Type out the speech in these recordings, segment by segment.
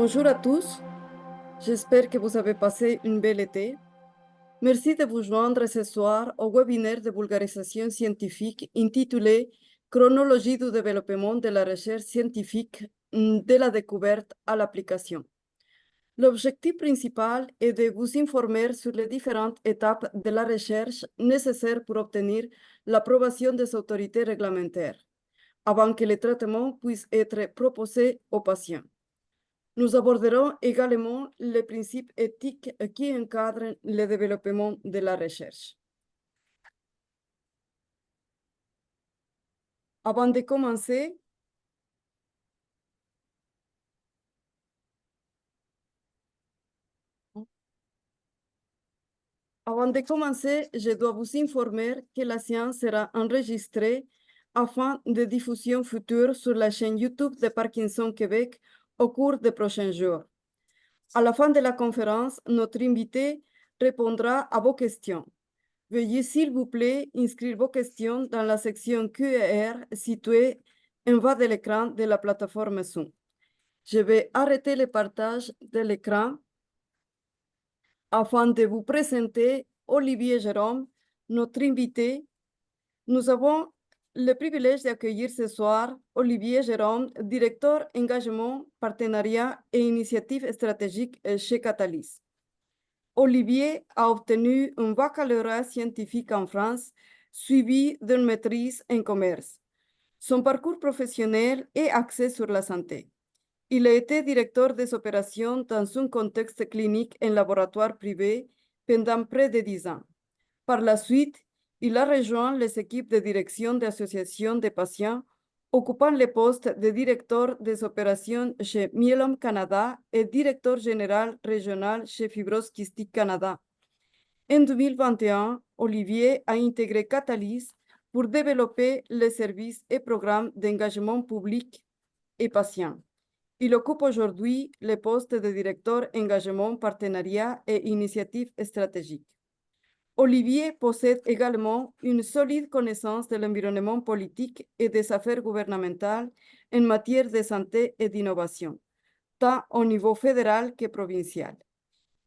Bonjour à tous, j'espère que vous avez passé une belle été. Merci de vous joindre ce soir au webinaire de vulgarisation scientifique intitulé Chronologie du développement de la recherche scientifique de la découverte à l'application. L'objectif principal est de vous informer sur les différentes étapes de la recherche nécessaires pour obtenir l'approbation des autorités réglementaires, avant que le traitement puisse être proposé aux patients. Nous aborderons également les principes éthiques qui encadrent le développement de la recherche. Avant de commencer, je dois vous informer que la séance sera enregistrée afin de diffusion future sur la chaîne YouTube de Parkinson Québec au cours des prochains jours. À la fin de la conférence, notre invité répondra à vos questions. Veuillez, s'il vous plaît, inscrire vos questions dans la section Q&R située en bas de l'écran de la plateforme Zoom. Je vais arrêter le partage de l'écran afin de vous présenter Olivier Jérôme, notre invité. Nous avons le privilège d'accueillir ce soir Olivier Jérôme, directeur engagement, partenariat et initiatives stratégiques chez Catalyst. Olivier a obtenu un baccalauréat scientifique en France, suivi d'une maîtrise en commerce. Son parcours professionnel est axé sur la santé. Il a été directeur des opérations dans un contexte clinique en laboratoire privé pendant près de 10 ans. Par la suite, il a rejoint les équipes de direction d'associations de patients, occupant le poste de directeur des opérations chez Myelome Canada et directeur général régional chez Fibrose Kystique Canada. En 2021, Olivier a intégré Catalyst pour développer les services et programmes d'engagement public et patient. Il occupe aujourd'hui le poste de directeur engagement, partenariat et initiatives stratégiques. Olivier possède également une solide connaissance de l'environnement politique et des affaires gouvernementales en matière de santé et d'innovation, tant au niveau fédéral que provincial.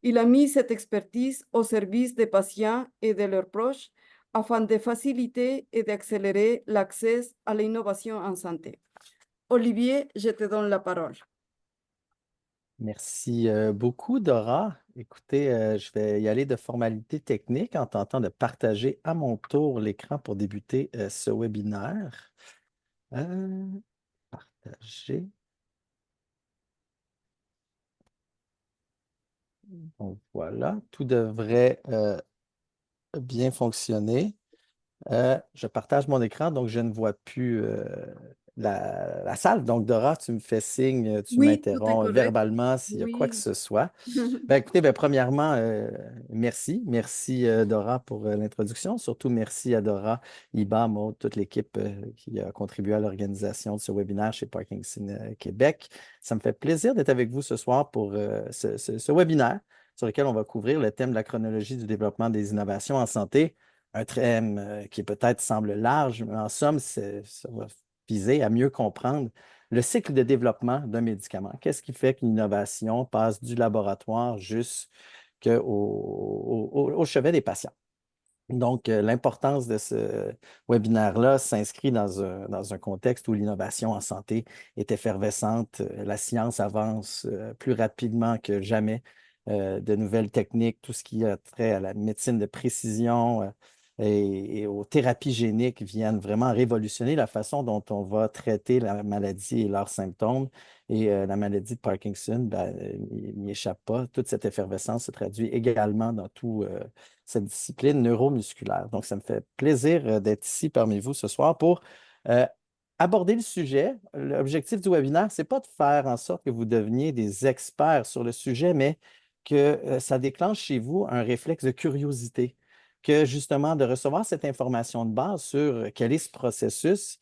Il a mis cette expertise au service des patients et de leurs proches afin de faciliter et d'accélérer l'accès à l'innovation en santé. Olivier, je te donne la parole. Merci beaucoup, Dora. Écoutez, je vais y aller de formalités techniques en tentant de partager à mon tour l'écran pour débuter ce webinaire. Partager. Donc voilà, tout devrait bien fonctionner. Je partage mon écran, donc je ne vois plus la salle. Donc, Dora, tu me fais signe, tu Oui, tout est m'interromps correct. verbalement s'il y a quoi que Oui. ce soit. Ben, écoutez, ben, premièrement, merci. Merci, Dora, pour l'introduction. Surtout, merci à Dora, Iba, Maud, toute l'équipe qui a contribué à l'organisation de ce webinaire chez Parkinson Québec. Ça me fait plaisir d'être avec vous ce soir pour ce webinaire sur lequel on va couvrir le thème de la chronologie du développement des innovations en santé. Un thème qui peut-être semble large, mais en somme, ça va viser à mieux comprendre le cycle de développement d'un médicament. Qu'est-ce qui fait qu'une innovation passe du laboratoire jusqu'au chevet des patients? Donc, l'importance de ce webinaire-là s'inscrit dans un contexte où l'innovation en santé est effervescente. La science avance plus rapidement que jamais. De nouvelles techniques, tout ce qui a trait à la médecine de précision et aux thérapies géniques viennent vraiment révolutionner la façon dont on va traiter la maladie et leurs symptômes. Et la maladie de Parkinson, ben, il n'y échappe pas. Toute cette effervescence se traduit également dans tout cette discipline neuromusculaire. Donc, ça me fait plaisir d'être ici parmi vous ce soir pour euh, aborder le sujet. L'objectif du webinaire, ce n'est pas de faire en sorte que vous deveniez des experts sur le sujet, mais que ça déclenche chez vous un réflexe de curiosité, que justement de recevoir cette information de base sur quel est ce processus.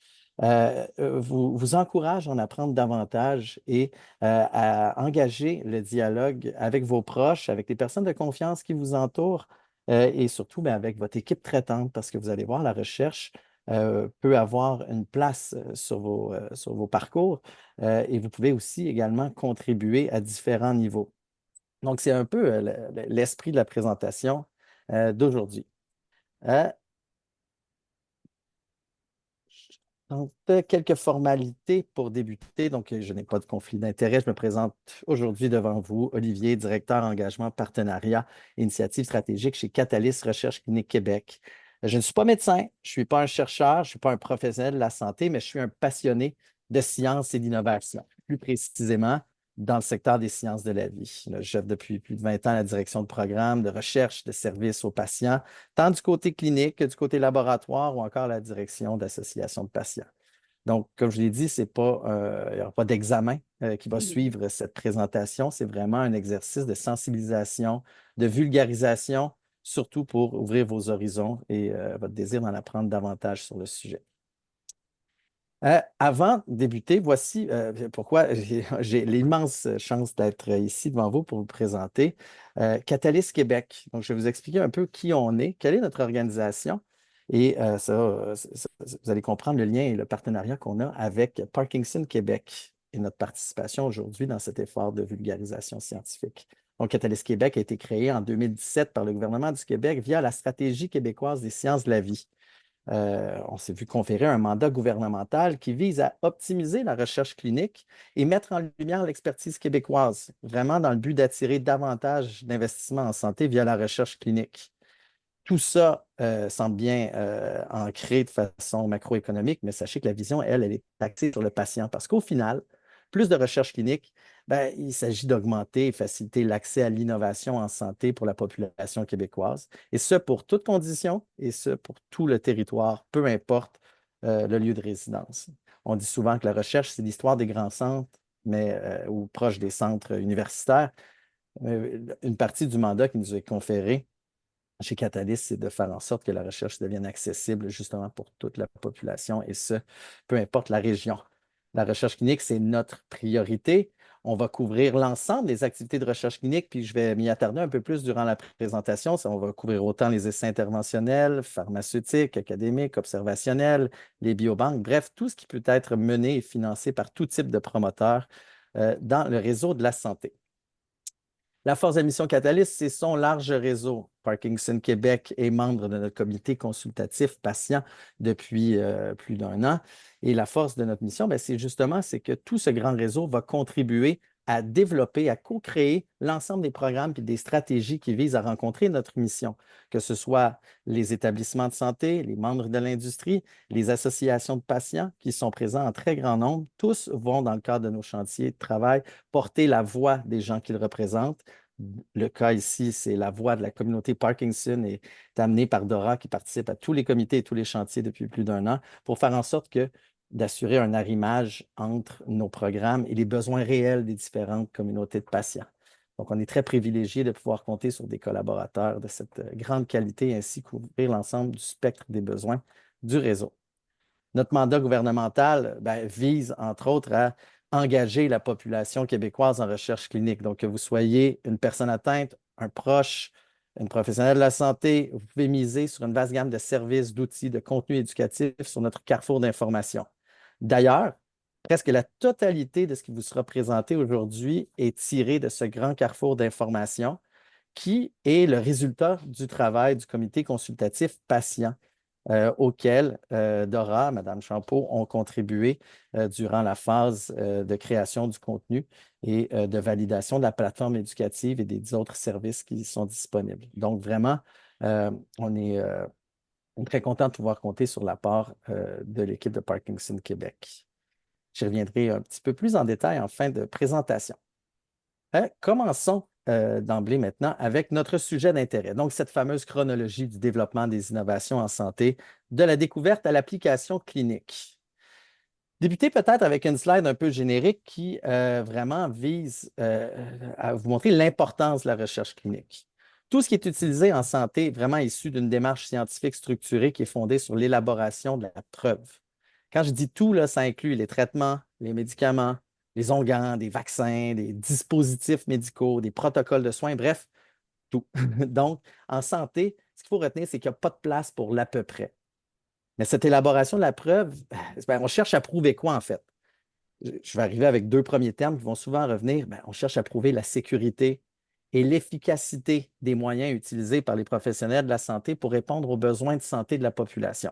Vous encourage à en apprendre davantage et à engager le dialogue avec vos proches, avec les personnes de confiance qui vous entourent et surtout ben, avec votre équipe traitante parce que vous allez voir, la recherche peut avoir une place sur vos parcours et vous pouvez aussi également contribuer à différents niveaux. Donc, c'est un peu l'esprit de la présentation d'aujourd'hui. Donc, quelques formalités pour débuter. Donc, je n'ai pas de conflit d'intérêt. Je me présente aujourd'hui devant vous, Olivier, directeur engagement, partenariat, initiative stratégique chez Catalyst Recherche Clinique Québec. Je ne suis pas médecin, je ne suis pas un chercheur, je ne suis pas un professionnel de la santé, mais je suis un passionné de science et d'innovation, plus précisément dans le secteur des sciences de la vie. Là, j'œuvre depuis plus de 20 ans à la direction de programmes, de recherche, de services aux patients, tant du côté clinique que du côté laboratoire ou encore la direction d'associations de patients. Donc, comme je l'ai dit, il n'y aura pas d'examen qui va suivre cette présentation. C'est vraiment un exercice de sensibilisation, de vulgarisation, surtout pour ouvrir vos horizons et votre désir d'en apprendre davantage sur le sujet. Avant de débuter, voici pourquoi j'ai l'immense chance d'être ici devant vous pour vous présenter Catalyst Québec. Donc, je vais vous expliquer un peu qui on est, quelle est notre organisation et vous allez comprendre le lien et le partenariat qu'on a avec Parkinson Québec et notre participation aujourd'hui dans cet effort de vulgarisation scientifique. Donc, Catalyst Québec a été créé en 2017 par le gouvernement du Québec via la Stratégie québécoise des sciences de la vie. On s'est vu conférer un mandat gouvernemental qui vise à optimiser la recherche clinique et mettre en lumière l'expertise québécoise, vraiment dans le but d'attirer davantage d'investissements en santé via la recherche clinique. Tout ça semble bien ancré de façon macroéconomique, mais sachez que la vision, elle est axée sur le patient parce qu'au final, plus de recherche clinique, ben, il s'agit d'augmenter et faciliter l'accès à l'innovation en santé pour la population québécoise, et ce pour toutes conditions et ce pour tout le territoire, peu importe le lieu de résidence. On dit souvent que la recherche, c'est l'histoire des grands centres, mais, ou proche des centres universitaires. Une partie du mandat qui nous est conféré chez Catalyst, c'est de faire en sorte que la recherche devienne accessible justement pour toute la population et ce, peu importe la région. La recherche clinique, c'est notre priorité. On va couvrir l'ensemble des activités de recherche clinique, puis je vais m'y attarder un peu plus durant la présentation. On va couvrir autant les essais interventionnels, pharmaceutiques, académiques, observationnels, les biobanques, bref, tout ce qui peut être mené et financé par tout type de promoteur dans le réseau de la santé. La force de la mission Catalyst, c'est son large réseau. Parkinson Québec est membre de notre comité consultatif patient depuis plus d'un an. Et la force de notre mission, c'est que tout ce grand réseau va contribuer à développer, à co-créer l'ensemble des programmes et des stratégies qui visent à rencontrer notre mission, que ce soit les établissements de santé, les membres de l'industrie, les associations de patients qui sont présents en très grand nombre. Tous vont, dans le cadre de nos chantiers de travail, porter la voix des gens qu'ils représentent. Le cas ici, c'est la voix de la communauté Parkinson et est amenée par Dora qui participe à tous les comités et tous les chantiers depuis plus d'un an pour faire en sorte d'assurer un arrimage entre nos programmes et les besoins réels des différentes communautés de patients. Donc, on est très privilégié de pouvoir compter sur des collaborateurs de cette grande qualité et ainsi couvrir l'ensemble du spectre des besoins du réseau. Notre mandat gouvernemental vise, entre autres, à engager la population québécoise en recherche clinique. Donc, que vous soyez une personne atteinte, un proche, une professionnelle de la santé, vous pouvez miser sur une vaste gamme de services, d'outils, de contenus éducatifs sur notre carrefour d'information. D'ailleurs, presque la totalité de ce qui vous sera présenté aujourd'hui est tiré de ce grand carrefour d'information qui est le résultat du travail du comité consultatif patient auquel Dora, Mme Champeau ont contribué durant la phase de création du contenu et de validation de la plateforme éducative et des autres services qui sont disponibles. Donc, vraiment, on est très content de pouvoir compter sur l'apport de l'équipe de Parkinson Québec. Je reviendrai un petit peu plus en détail en fin de présentation. Commençons d'emblée maintenant avec notre sujet d'intérêt. Donc, cette fameuse chronologie du développement des innovations en santé, de la découverte à l'application clinique. Débuter peut-être avec une slide un peu générique qui vraiment vise à vous montrer l'importance de la recherche clinique. Tout ce qui est utilisé en santé est vraiment issu d'une démarche scientifique structurée qui est fondée sur l'élaboration de la preuve. Quand je dis tout, là, ça inclut les traitements, les médicaments, les onguents, des vaccins, des dispositifs médicaux, des protocoles de soins, bref, tout. Donc, en santé, ce qu'il faut retenir, c'est qu'il n'y a pas de place pour l'à peu près. Mais cette élaboration de la preuve, ben, on cherche à prouver quoi en fait? Je vais arriver avec deux premiers termes qui vont souvent revenir. Ben, on cherche à prouver la sécurité et l'efficacité des moyens utilisés par les professionnels de la santé pour répondre aux besoins de santé de la population.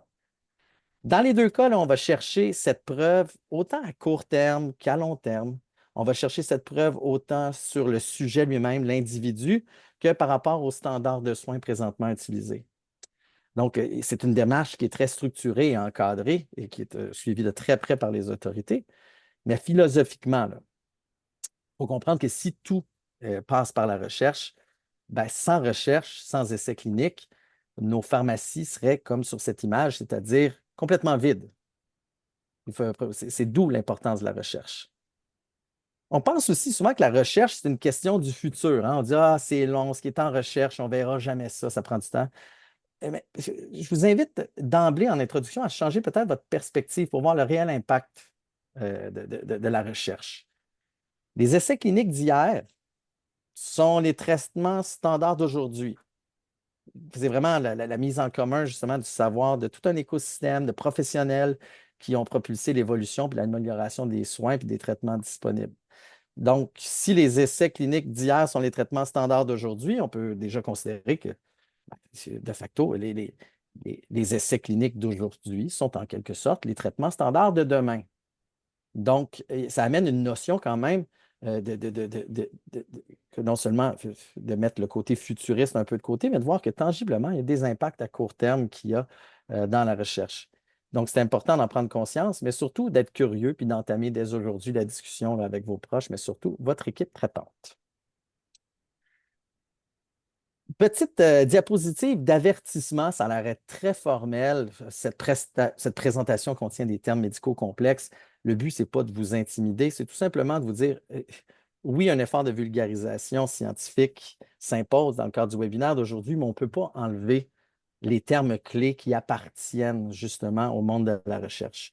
Dans les deux cas, là, on va chercher cette preuve autant à court terme qu'à long terme. On va chercher cette preuve autant sur le sujet lui-même, l'individu, que par rapport aux standards de soins présentement utilisés. Donc, c'est une démarche qui est très structurée et encadrée et qui est suivie de très près par les autorités. Mais philosophiquement, il faut comprendre que si tout passe par la recherche, ben, sans recherche, sans essai clinique, nos pharmacies seraient comme sur cette image, c'est-à-dire complètement vides. C'est d'où l'importance de la recherche. On pense aussi souvent que la recherche, c'est une question du futur, hein. On dit, ah, c'est long, ce qui est en recherche, on ne verra jamais ça, ça prend du temps. Mais je vous invite d'emblée en introduction à changer peut-être votre perspective pour voir le réel impact de la recherche. Les essais cliniques d'hier sont les traitements standards d'aujourd'hui. C'est vraiment la mise en commun justement du savoir de tout un écosystème de professionnels qui ont propulsé l'évolution et l'amélioration des soins et des traitements disponibles. Donc, si les essais cliniques d'hier sont les traitements standards d'aujourd'hui, on peut déjà considérer que, de facto, les essais cliniques d'aujourd'hui sont en quelque sorte les traitements standards de demain. Donc, ça amène une notion quand même que non seulement de mettre le côté futuriste un peu de côté, mais de voir que tangiblement, il y a des impacts à court terme qu'il y a dans la recherche. Donc, c'est important d'en prendre conscience, mais surtout d'être curieux puis d'entamer dès aujourd'hui la discussion là, avec vos proches, mais surtout votre équipe traitante. Petite diapositive d'avertissement, ça a l'air être très formel. Cette présentation contient des termes médicaux complexes. Le but, ce n'est pas de vous intimider, c'est tout simplement de vous dire, oui, un effort de vulgarisation scientifique s'impose dans le cadre du webinaire d'aujourd'hui, mais on ne peut pas enlever les termes clés qui appartiennent justement au monde de la recherche.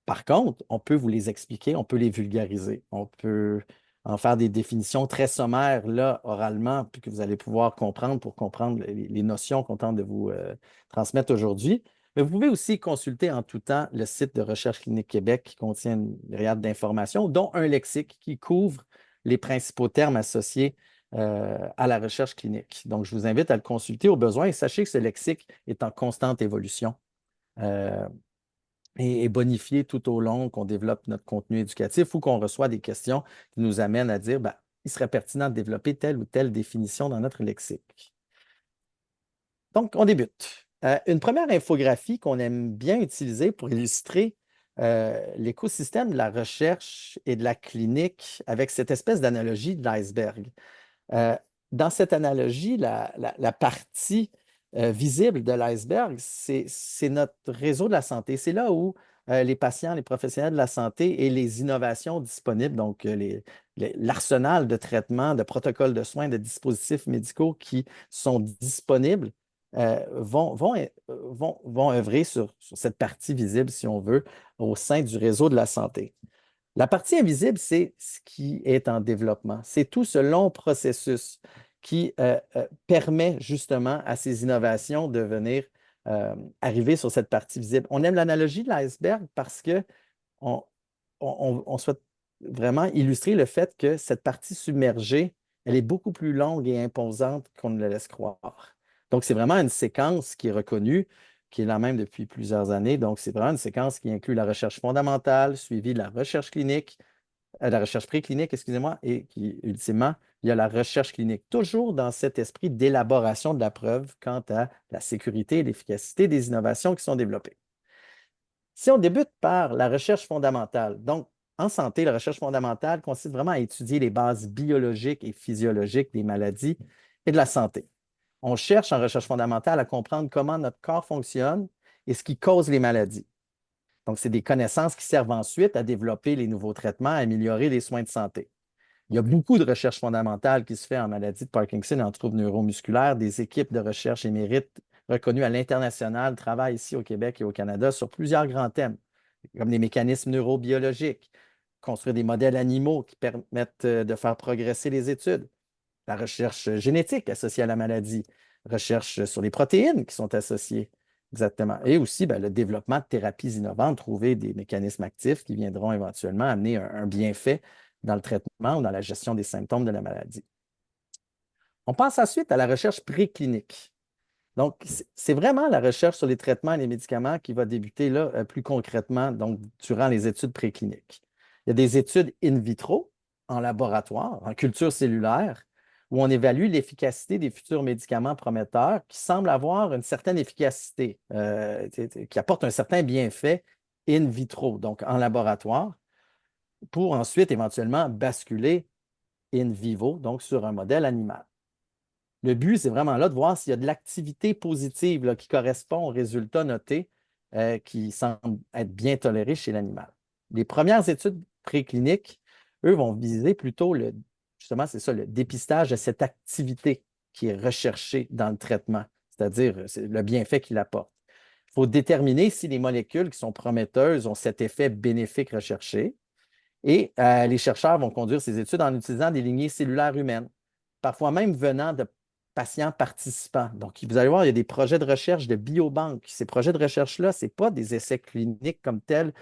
Par contre, on peut vous les expliquer, on peut les vulgariser, on peut en faire des définitions très sommaires, là, oralement, puis que vous allez pouvoir comprendre pour comprendre les notions qu'on tente de vous transmettre aujourd'hui. Mais vous pouvez aussi consulter en tout temps le site de Recherche clinique Québec qui contient une myriade d'informations, dont un lexique qui couvre les principaux termes associés à la recherche clinique. Donc, je vous invite à le consulter au besoin et sachez que ce lexique est en constante évolution. Et bonifié tout au long qu'on développe notre contenu éducatif ou qu'on reçoit des questions qui nous amènent à dire, ben, il serait pertinent de développer telle ou telle définition dans notre lexique. Donc, on débute. Une première infographie qu'on aime bien utiliser pour illustrer l'écosystème de la recherche et de la clinique avec cette espèce d'analogie de l'iceberg. Dans cette analogie, la partie visible de l'iceberg, c'est notre réseau de la santé. C'est là où les patients, les professionnels de la santé et les innovations disponibles, donc l'arsenal de traitements, de protocoles de soins, de dispositifs médicaux qui sont disponibles, vont œuvrer sur cette partie visible, si on veut, au sein du réseau de la santé. La partie invisible, c'est ce qui est en développement. C'est tout ce long processus qui permet justement à ces innovations de venir arriver sur cette partie visible. On aime l'analogie de l'iceberg parce que on souhaite vraiment illustrer le fait que cette partie submergée, elle est beaucoup plus longue et imposante qu'on ne le laisse croire. Donc, c'est vraiment une séquence qui est reconnue, qui est la même depuis plusieurs années. Donc, c'est vraiment une séquence qui inclut la recherche fondamentale, suivie de la recherche clinique, la recherche préclinique, excusez-moi, et qui, ultimement, il y a la recherche clinique, toujours dans cet esprit d'élaboration de la preuve quant à la sécurité et l'efficacité des innovations qui sont développées. Si on débute par la recherche fondamentale, donc en santé, la recherche fondamentale consiste vraiment à étudier les bases biologiques et physiologiques des maladies et de la santé. On cherche en recherche fondamentale à comprendre comment notre corps fonctionne et ce qui cause les maladies. Donc, c'est des connaissances qui servent ensuite à développer les nouveaux traitements, à améliorer les soins de santé. Il y a beaucoup de recherche fondamentale qui se fait en maladie de Parkinson et en troubles neuromusculaires. Des équipes de recherche émérites reconnues à l'international travaillent ici au Québec et au Canada sur plusieurs grands thèmes, comme les mécanismes neurobiologiques, construire des modèles animaux qui permettent de faire progresser les études, la recherche génétique associée à la maladie, recherche sur les protéines qui sont associées, Exactement. Et aussi, ben, le développement de thérapies innovantes, trouver des mécanismes actifs qui viendront éventuellement amener un bienfait dans le traitement ou dans la gestion des symptômes de la maladie. On passe ensuite à la recherche préclinique. Donc, c'est vraiment la recherche sur les traitements et les médicaments qui va débuter là, plus concrètement, donc durant les études précliniques. Il y a des études in vitro, en laboratoire, en culture cellulaire, où on évalue l'efficacité des futurs médicaments prometteurs qui semblent avoir une certaine efficacité, qui apportent un certain bienfait in vitro, donc en laboratoire, pour ensuite éventuellement basculer in vivo, donc sur un modèle animal. Le but, c'est vraiment là de voir s'il y a de l'activité positive là, qui correspond aux résultats notés qui semblent être bien tolérés chez l'animal. Les premières études précliniques, eux, vont viser plutôt justement, c'est ça, le dépistage de cette activité qui est recherchée dans le traitement, c'est-à-dire le bienfait qu'il apporte. Il faut déterminer si les molécules qui sont prometteuses ont cet effet bénéfique recherché. Et les chercheurs vont conduire ces études en utilisant des lignées cellulaires humaines, parfois même venant de patients participants. Donc, vous allez voir, il y a des projets de recherche de biobanques. Ces projets de recherche-là, ce n'est pas des essais cliniques comme tels,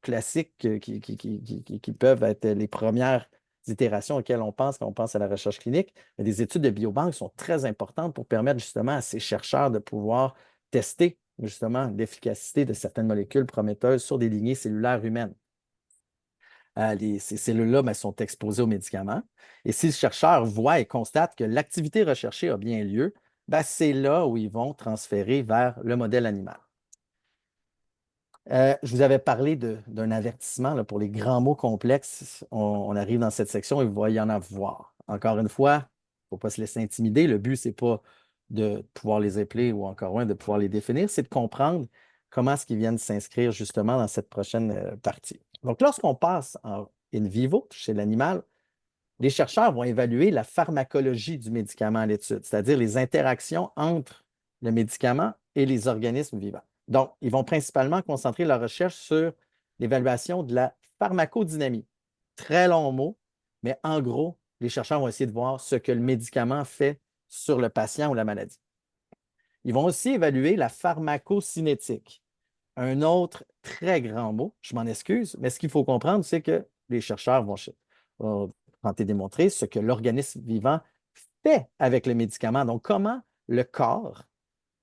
classiques, qui peuvent être les premières itérations auxquelles on pense quand on pense à la recherche clinique. Mais des études de biobanques sont très importantes pour permettre justement à ces chercheurs de pouvoir tester justement l'efficacité de certaines molécules prometteuses sur des lignées cellulaires humaines. Ces cellules-là ben, sont exposées aux médicaments. Et si le chercheur voit et constate que l'activité recherchée a bien lieu, ben, c'est là où ils vont transférer vers le modèle animal. Je vous avais parlé d'un avertissement là, pour les grands mots complexes. On arrive dans cette section et vous voyez en avoir. Encore une fois, il ne faut pas se laisser intimider. Le but, ce n'est pas de pouvoir les épeler ou encore moins de pouvoir les définir, c'est de comprendre comment est-ce qu'ils viennent s'inscrire justement dans cette prochaine partie. Donc, lorsqu'on passe en in vivo chez l'animal, les chercheurs vont évaluer la pharmacologie du médicament à l'étude, c'est-à-dire les interactions entre le médicament et les organismes vivants. Donc, ils vont principalement concentrer leur recherche sur l'évaluation de la pharmacodynamie. Très long mot, mais en gros, les chercheurs vont essayer de voir ce que le médicament fait sur le patient ou la maladie. Ils vont aussi évaluer la pharmacocinétique. Un autre très grand mot, je m'en excuse, mais ce qu'il faut comprendre, c'est que les chercheurs vont tenter de démontrer ce que l'organisme vivant fait avec le médicament. Donc, comment le corps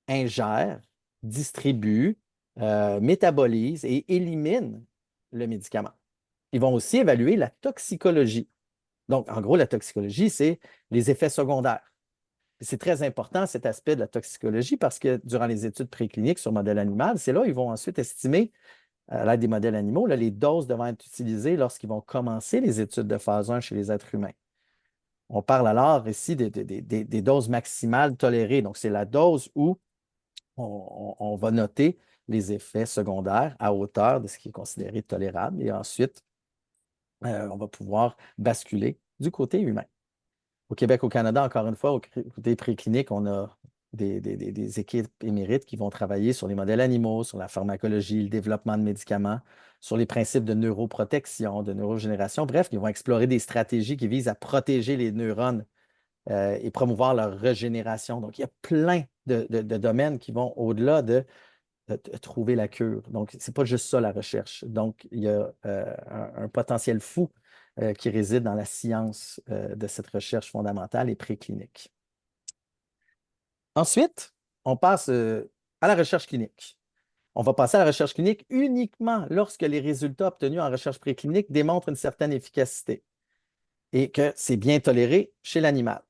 ingère, distribue, métabolise et élimine le médicament. Ils vont aussi évaluer la toxicologie. Donc, en gros, la toxicologie, c'est les effets secondaires. C'est très important cet aspect de la toxicologie parce que durant les études précliniques sur modèle animal, c'est là où ils vont ensuite estimer, à l'aide des modèles animaux, là, les doses devant être utilisées lorsqu'ils vont commencer les études de phase 1 chez les êtres humains. On parle alors ici des doses maximales tolérées. Donc, c'est la dose où on va noter les effets secondaires à hauteur de ce qui est considéré tolérable et ensuite, on va pouvoir basculer du côté humain. Au Québec, au Canada, encore une fois, au côté préclinique, on a des équipes émérites qui vont travailler sur les modèles animaux, sur la pharmacologie, le développement de médicaments, sur les principes de neuroprotection, de neurogénération. Bref, ils vont explorer des stratégies qui visent à protéger les neurones et promouvoir leur régénération. Donc, il y a plein de domaines qui vont au-delà de trouver la cure. Donc, ce n'est pas juste ça la recherche. Donc, il y a un potentiel fou qui réside dans la science de cette recherche fondamentale et préclinique. Ensuite, on passe à la recherche clinique. On va passer à la recherche clinique uniquement lorsque les résultats obtenus en recherche préclinique démontrent une certaine efficacité et que c'est bien toléré chez l'animal.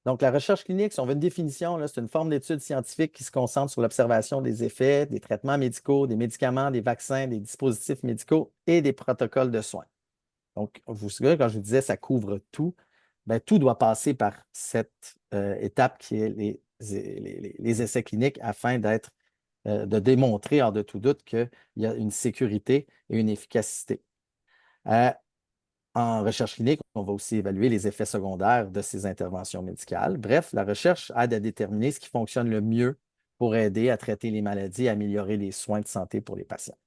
Donc, la recherche clinique, si on veut une définition, c'est une forme d'étude scientifique qui se concentre sur l'observation des effets, des traitements médicaux, des médicaments, des vaccins, des dispositifs médicaux et des protocoles de soins. Donc, vous savez, quand je vous disais ça couvre tout, bien, tout doit passer par cette étape qui est les essais cliniques afin de démontrer hors de tout doute qu'il y a une sécurité et une efficacité. En recherche clinique, on va aussi évaluer les effets secondaires de ces interventions médicales. Bref, la recherche aide à déterminer ce qui fonctionne le mieux pour aider à traiter les maladies et améliorer les soins de santé pour les patients.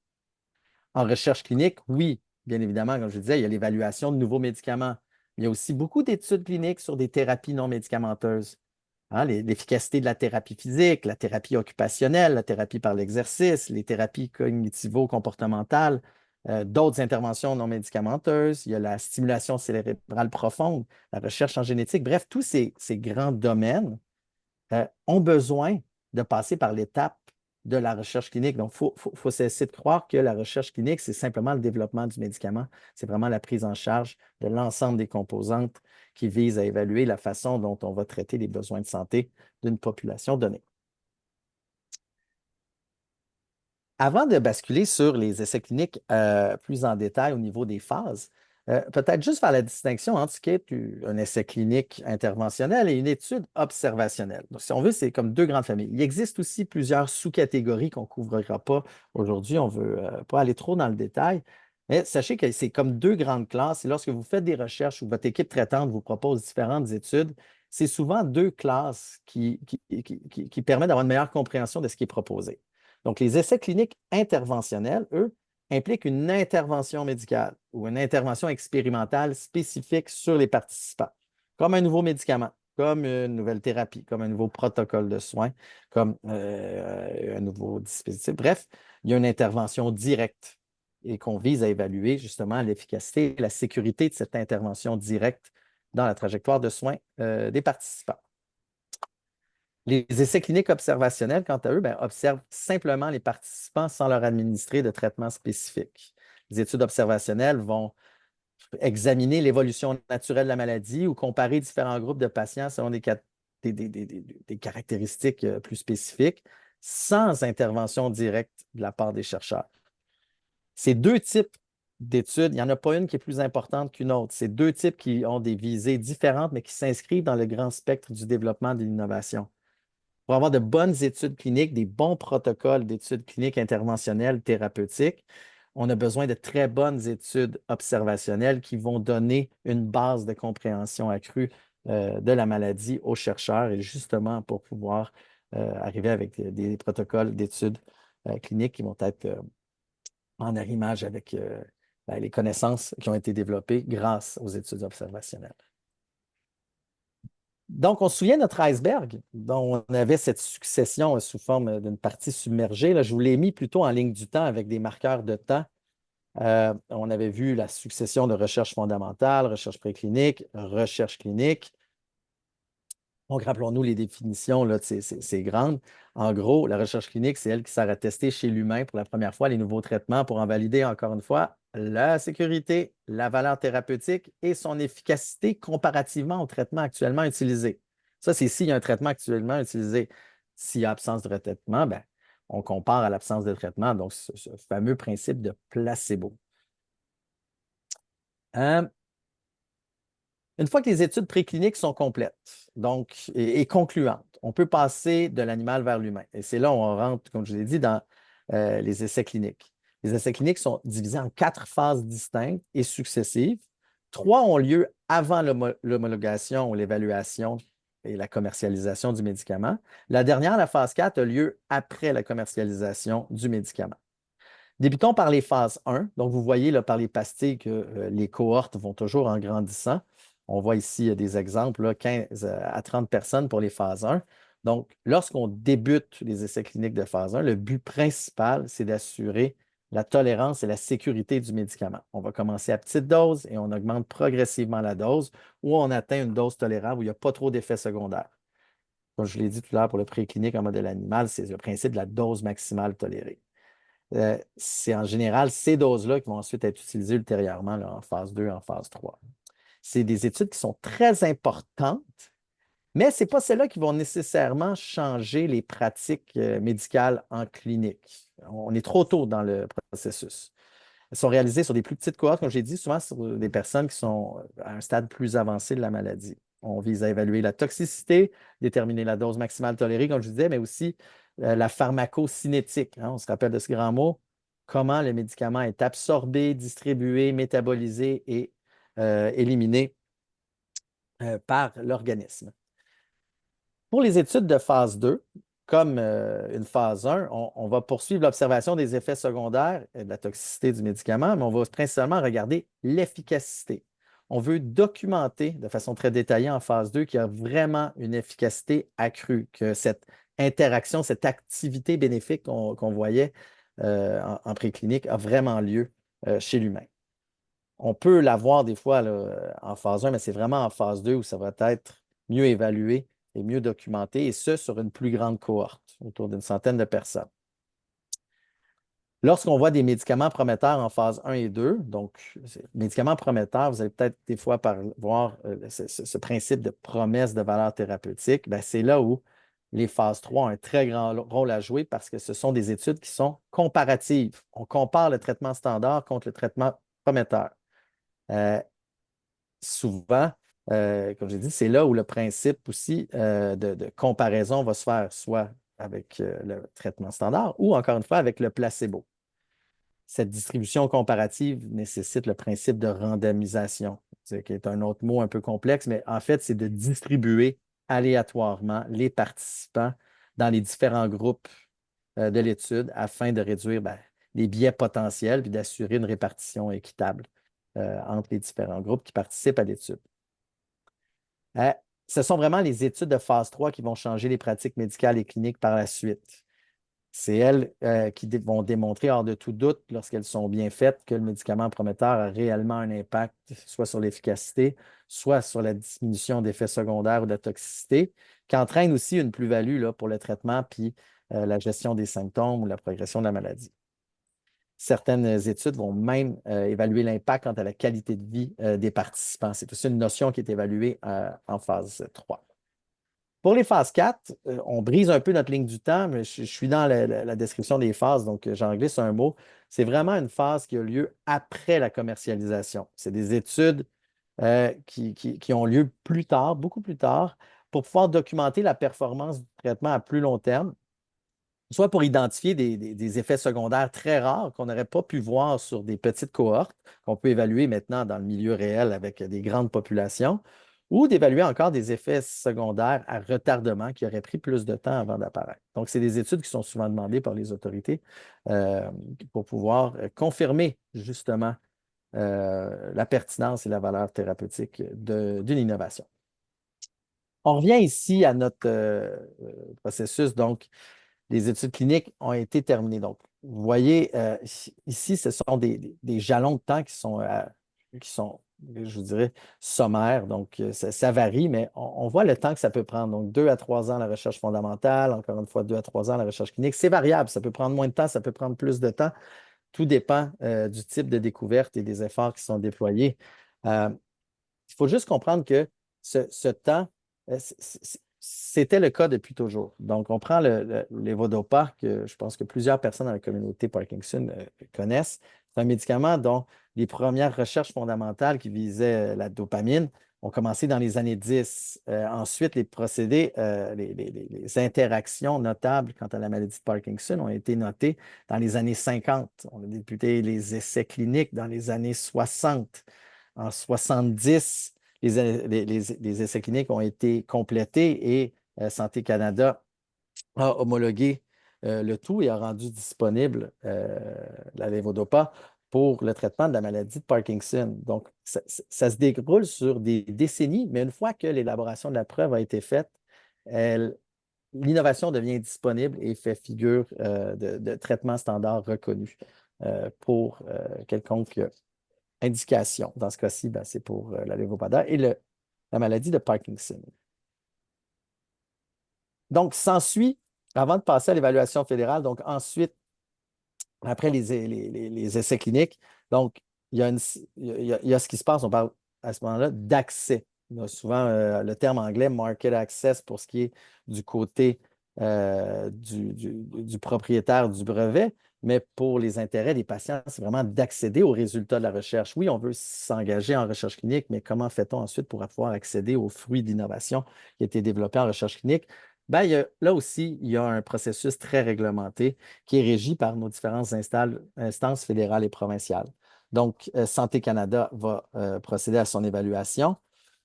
En recherche clinique, oui, bien évidemment, comme je disais, il y a l'évaluation de nouveaux médicaments. Il y a aussi beaucoup d'études cliniques sur des thérapies non médicamenteuses. hein, l'efficacité de la thérapie physique, la thérapie occupationnelle, la thérapie par l'exercice, les thérapies cognitivo-comportementales, d'autres interventions non médicamenteuses, il y a la stimulation cérébrale profonde, la recherche en génétique. Bref, tous ces grands domaines ont besoin de passer par l'étape de la recherche clinique. Donc, il faut cesser de croire que la recherche clinique, c'est simplement le développement du médicament. C'est vraiment la prise en charge de l'ensemble des composantes qui visent à évaluer la façon dont on va traiter les besoins de santé d'une population donnée. Avant de basculer sur les essais cliniques plus en détail au niveau des phases, peut-être juste faire la distinction entre ce qui est un essai clinique interventionnel et une étude observationnelle. Donc, si on veut, c'est comme deux grandes familles. Il existe aussi plusieurs sous-catégories qu'on ne couvrira pas aujourd'hui. On ne veut pas aller trop dans le détail. Mais sachez que c'est comme deux grandes classes. Et lorsque vous faites des recherches ou votre équipe traitante vous propose différentes études, c'est souvent deux classes qui permettent d'avoir une meilleure compréhension de ce qui est proposé. Donc, les essais cliniques interventionnels, eux, impliquent une intervention médicale ou une intervention expérimentale spécifique sur les participants, comme un nouveau médicament, comme une nouvelle thérapie, comme un nouveau protocole de soins, comme un nouveau dispositif. Bref, il y a une intervention directe et qu'on vise à évaluer justement l'efficacité et la sécurité de cette intervention directe dans la trajectoire de soins des participants. Les essais cliniques observationnels, quant à eux, observent simplement les participants sans leur administrer de traitement spécifique. Les études observationnelles vont examiner l'évolution naturelle de la maladie ou comparer différents groupes de patients selon des caractéristiques plus spécifiques, sans intervention directe de la part des chercheurs. Ces deux types d'études, il n'y en a pas une qui est plus importante qu'une autre. Ces deux types qui ont des visées différentes, mais qui s'inscrivent dans le grand spectre du développement de l'innovation. Pour avoir de bonnes études cliniques, des bons protocoles d'études cliniques interventionnelles thérapeutiques, on a besoin de très bonnes études observationnelles qui vont donner une base de compréhension accrue de la maladie aux chercheurs et justement pour pouvoir arriver avec des protocoles d'études cliniques qui vont être en arrimage avec les connaissances qui ont été développées grâce aux études observationnelles. Donc, on se souvient de notre iceberg, dont on avait cette succession sous forme d'une partie submergée. Là, je vous l'ai mis plutôt en ligne du temps avec des marqueurs de temps. On avait vu la succession de recherche fondamentale, recherche préclinique, recherche clinique. Donc, rappelons-nous les définitions là, de ces grandes. En gros, la recherche clinique, c'est elle qui sert à tester chez l'humain pour la première fois les nouveaux traitements pour en valider encore une fois la sécurité, la valeur thérapeutique et son efficacité comparativement au traitement actuellement utilisé. Ça, c'est s'il y a un traitement actuellement utilisé. S'il y a absence de traitement, on compare à l'absence de traitement, donc ce fameux principe de placebo. Une fois que les études précliniques sont complètes donc, et concluantes, on peut passer de l'animal vers l'humain. Et c'est là où on rentre, comme je vous l'ai dit, dans les essais cliniques. Les essais cliniques sont divisés en 4 phases distinctes et successives. 3 ont lieu avant l'homologation ou l'évaluation et la commercialisation du médicament. La dernière, la phase 4, a lieu après la commercialisation du médicament. Débutons par les phases 1. Donc, vous voyez là, par les pastilles que les cohortes vont toujours en grandissant. On voit ici des exemples, là, 15 à 30 personnes pour les phases 1. Donc, lorsqu'on débute les essais cliniques de phase 1, le but principal, c'est d'assurer la tolérance et la sécurité du médicament. On va commencer à petite dose et on augmente progressivement la dose où on atteint une dose tolérable où il n'y a pas trop d'effets secondaires. Comme je l'ai dit tout à l'heure pour le préclinique en modèle animal, c'est le principe de la dose maximale tolérée. C'est en général ces doses-là qui vont ensuite être utilisées ultérieurement là, en phase 2, en phase 3. C'est des études qui sont très importantes, mais ce n'est pas celles-là qui vont nécessairement changer les pratiques médicales en clinique. On est trop tôt dans le processus. Elles sont réalisées sur des plus petites cohortes, comme j'ai dit, souvent sur des personnes qui sont à un stade plus avancé de la maladie. On vise à évaluer la toxicité, déterminer la dose maximale tolérée, comme je disais, mais aussi la pharmacocinétique. Hein, on se rappelle de ce grand mot, comment le médicament est absorbé, distribué, métabolisé et éliminé par l'organisme. Pour les études de phase 2, comme une phase 1, on va poursuivre l'observation des effets secondaires et de la toxicité du médicament, mais on va principalement regarder l'efficacité. on veut documenter de façon très détaillée en phase 2 qu'il y a vraiment une efficacité accrue, que cette interaction, cette activité bénéfique qu'on voyait en préclinique a vraiment lieu chez l'humain. On peut l'avoir des fois là, en phase 1, mais c'est vraiment en phase 2 où ça va être mieux évalué et mieux documenté, et ce, sur une plus grande cohorte, autour d'une centaine de personnes. Lorsqu'on voit des médicaments prometteurs en phase 1 et 2, donc médicaments prometteurs, vous allez peut-être des fois voir ce principe de promesse de valeur thérapeutique, c'est là où les phases 3 ont un très grand rôle à jouer parce que ce sont des études qui sont comparatives. On compare le traitement standard contre le traitement prometteur. Souvent, comme j'ai dit, c'est là où le principe aussi de comparaison va se faire, soit avec le traitement standard ou encore une fois avec le placebo. Cette distribution comparative nécessite le principe de randomisation, qui est un autre mot un peu complexe, mais en fait, c'est de distribuer aléatoirement les participants dans les différents groupes de l'étude afin de réduire les biais potentiels et d'assurer une répartition équitable entre les différents groupes qui participent à l'étude. Ce sont vraiment les études de phase 3 qui vont changer les pratiques médicales et cliniques par la suite. C'est elles qui vont démontrer, hors de tout doute, lorsqu'elles sont bien faites, que le médicament prometteur a réellement un impact, soit sur l'efficacité, soit sur la diminution d'effets secondaires ou de toxicité, qui entraîne aussi une plus-value là, pour le traitement puis la gestion des symptômes ou la progression de la maladie. Certaines études vont même évaluer l'impact quant à la qualité de vie des participants. C'est aussi une notion qui est évaluée en phase 3. Pour les phases 4, on brise un peu notre ligne du temps, mais je suis dans la description des phases, donc j'en glisse un mot. C'est vraiment une phase qui a lieu après la commercialisation. C'est des études qui ont lieu plus tard, beaucoup plus tard, pour pouvoir documenter la performance du traitement à plus long terme, soit pour identifier des effets secondaires très rares qu'on n'aurait pas pu voir sur des petites cohortes, qu'on peut évaluer maintenant dans le milieu réel avec des grandes populations, ou d'évaluer encore des effets secondaires à retardement qui auraient pris plus de temps avant d'apparaître. Donc, c'est des études qui sont souvent demandées par les autorités pour pouvoir confirmer justement la pertinence et la valeur thérapeutique d'une innovation. On revient ici à notre processus, donc les études cliniques ont été terminées. Donc, vous voyez, ici, ce sont des jalons de temps qui sont, je vous dirais, sommaires. Donc, ça varie, mais on voit le temps que ça peut prendre. Donc, 2 à 3 ans la recherche fondamentale, encore une fois, 2 à 3 ans la recherche clinique. C'est variable. Ça peut prendre moins de temps, ça peut prendre plus de temps. Tout dépend du type de découverte et des efforts qui sont déployés. Il faut juste comprendre que ce temps, c'était le cas depuis toujours. Donc, on prend l'évodopa, que je pense que plusieurs personnes dans la communauté Parkinson connaissent. C'est un médicament dont les premières recherches fondamentales qui visaient la dopamine ont commencé dans les années 10. Ensuite, les procédés, les interactions notables quant à la maladie de Parkinson ont été notées dans les années 50. On a débuté les essais cliniques dans les années 60. En 70, les essais cliniques ont été complétés et Santé Canada a homologué le tout et a rendu disponible la levodopa pour le traitement de la maladie de Parkinson. Donc, ça se déroule sur des décennies, mais une fois que l'élaboration de la preuve a été faite, l'innovation devient disponible et fait figure de traitement standard reconnu pour quelconque indication. Dans ce cas-ci, c'est pour la levodopa et la maladie de Parkinson. Donc, s'ensuit, avant de passer à l'évaluation fédérale, donc ensuite, après les essais cliniques, donc, il y a ce qui se passe, on parle à ce moment-là d'accès. On a souvent le terme anglais market access pour ce qui est du côté du propriétaire du brevet, mais pour les intérêts des patients, c'est vraiment d'accéder aux résultats de la recherche. Oui, on veut s'engager en recherche clinique, mais comment fait-on ensuite pour pouvoir accéder aux fruits d'innovation qui a été développé en recherche clinique? Là aussi, il y a un processus très réglementé qui est régi par nos différentes instances fédérales et provinciales. Donc, Santé Canada va procéder à son évaluation,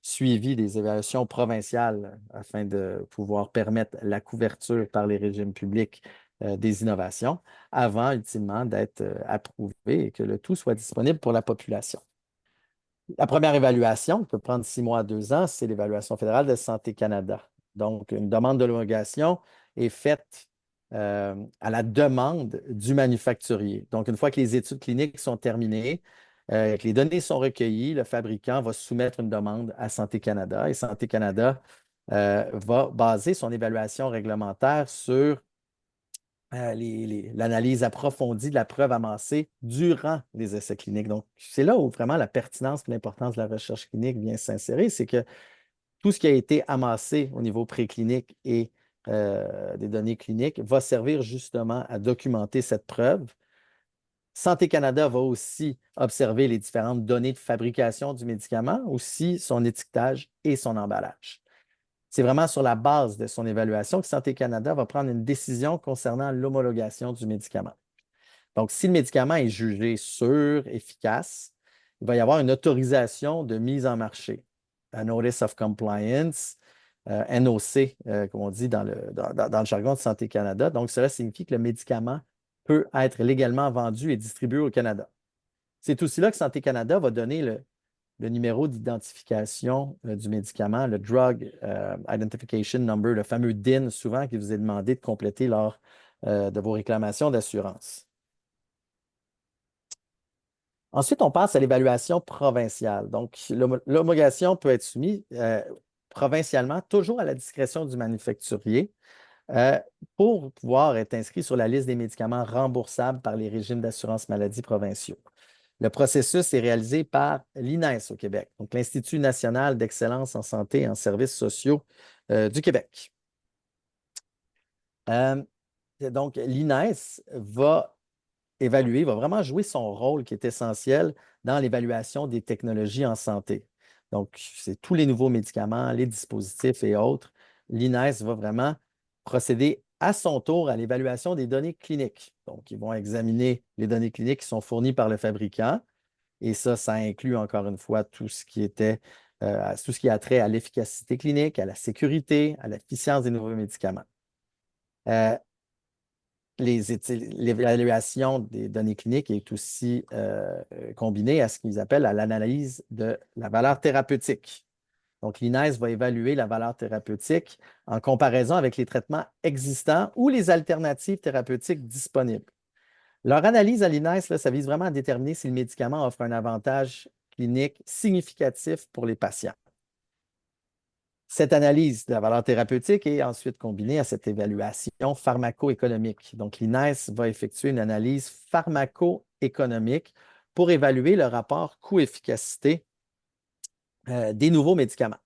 suivi des évaluations provinciales afin de pouvoir permettre la couverture par les régimes publics des innovations avant, ultimement, d'être approuvé et que le tout soit disponible pour la population. La première évaluation, qui peut prendre 6 mois à 2 ans, c'est l'évaluation fédérale de Santé Canada. Donc, une demande d'homologation est faite à la demande du manufacturier. Donc, une fois que les études cliniques sont terminées, que les données sont recueillies, le fabricant va soumettre une demande à Santé Canada et Santé Canada va baser son évaluation réglementaire sur l'analyse approfondie de la preuve amassée durant les essais cliniques. Donc, c'est là où vraiment la pertinence et l'importance de la recherche clinique vient s'insérer, c'est que tout ce qui a été amassé au niveau préclinique et des données cliniques va servir justement à documenter cette preuve. Santé Canada va aussi observer les différentes données de fabrication du médicament, aussi son étiquetage et son emballage. C'est vraiment sur la base de son évaluation que Santé Canada va prendre une décision concernant l'homologation du médicament. Donc, si le médicament est jugé sûr, efficace, il va y avoir une autorisation de mise en marché, un Notice of Compliance, NOC, comme on dit dans le jargon de Santé Canada. Donc, cela signifie que le médicament peut être légalement vendu et distribué au Canada. C'est aussi là que Santé Canada va donner le numéro d'identification du médicament, le Drug Identification Number, le fameux DIN, souvent, qui vous est demandé de compléter lors de vos réclamations d'assurance. Ensuite, on passe à l'évaluation provinciale. Donc, l'homologation peut être soumise provincialement, toujours à la discrétion du manufacturier, pour pouvoir être inscrit sur la liste des médicaments remboursables par les régimes d'assurance maladie provinciaux. Le processus est réalisé par l'INES au Québec, donc l'Institut national d'excellence en santé et en services sociaux du Québec. Donc, l'INES va évaluer, va vraiment jouer son rôle qui est essentiel dans l'évaluation des technologies en santé. Donc, c'est tous les nouveaux médicaments, les dispositifs et autres. L'INES va vraiment procéder à son tour à l'évaluation des données cliniques. Donc, ils vont examiner les données cliniques qui sont fournies par le fabricant. Et ça inclut encore une fois tout ce qui a trait à l'efficacité clinique, à la sécurité, à l'efficience des nouveaux médicaments. L'évaluation des données cliniques est aussi combinée à ce qu'ils appellent l'analyse de la valeur thérapeutique. Donc, l'INES va évaluer la valeur thérapeutique en comparaison avec les traitements existants ou les alternatives thérapeutiques disponibles. Leur analyse à l'INES, ça vise vraiment à déterminer si le médicament offre un avantage clinique significatif pour les patients. Cette analyse de la valeur thérapeutique est ensuite combinée à cette évaluation pharmacoéconomique. Donc, l'INES va effectuer une analyse pharmacoéconomique pour évaluer le rapport coût-efficacité des nouveaux médicaments.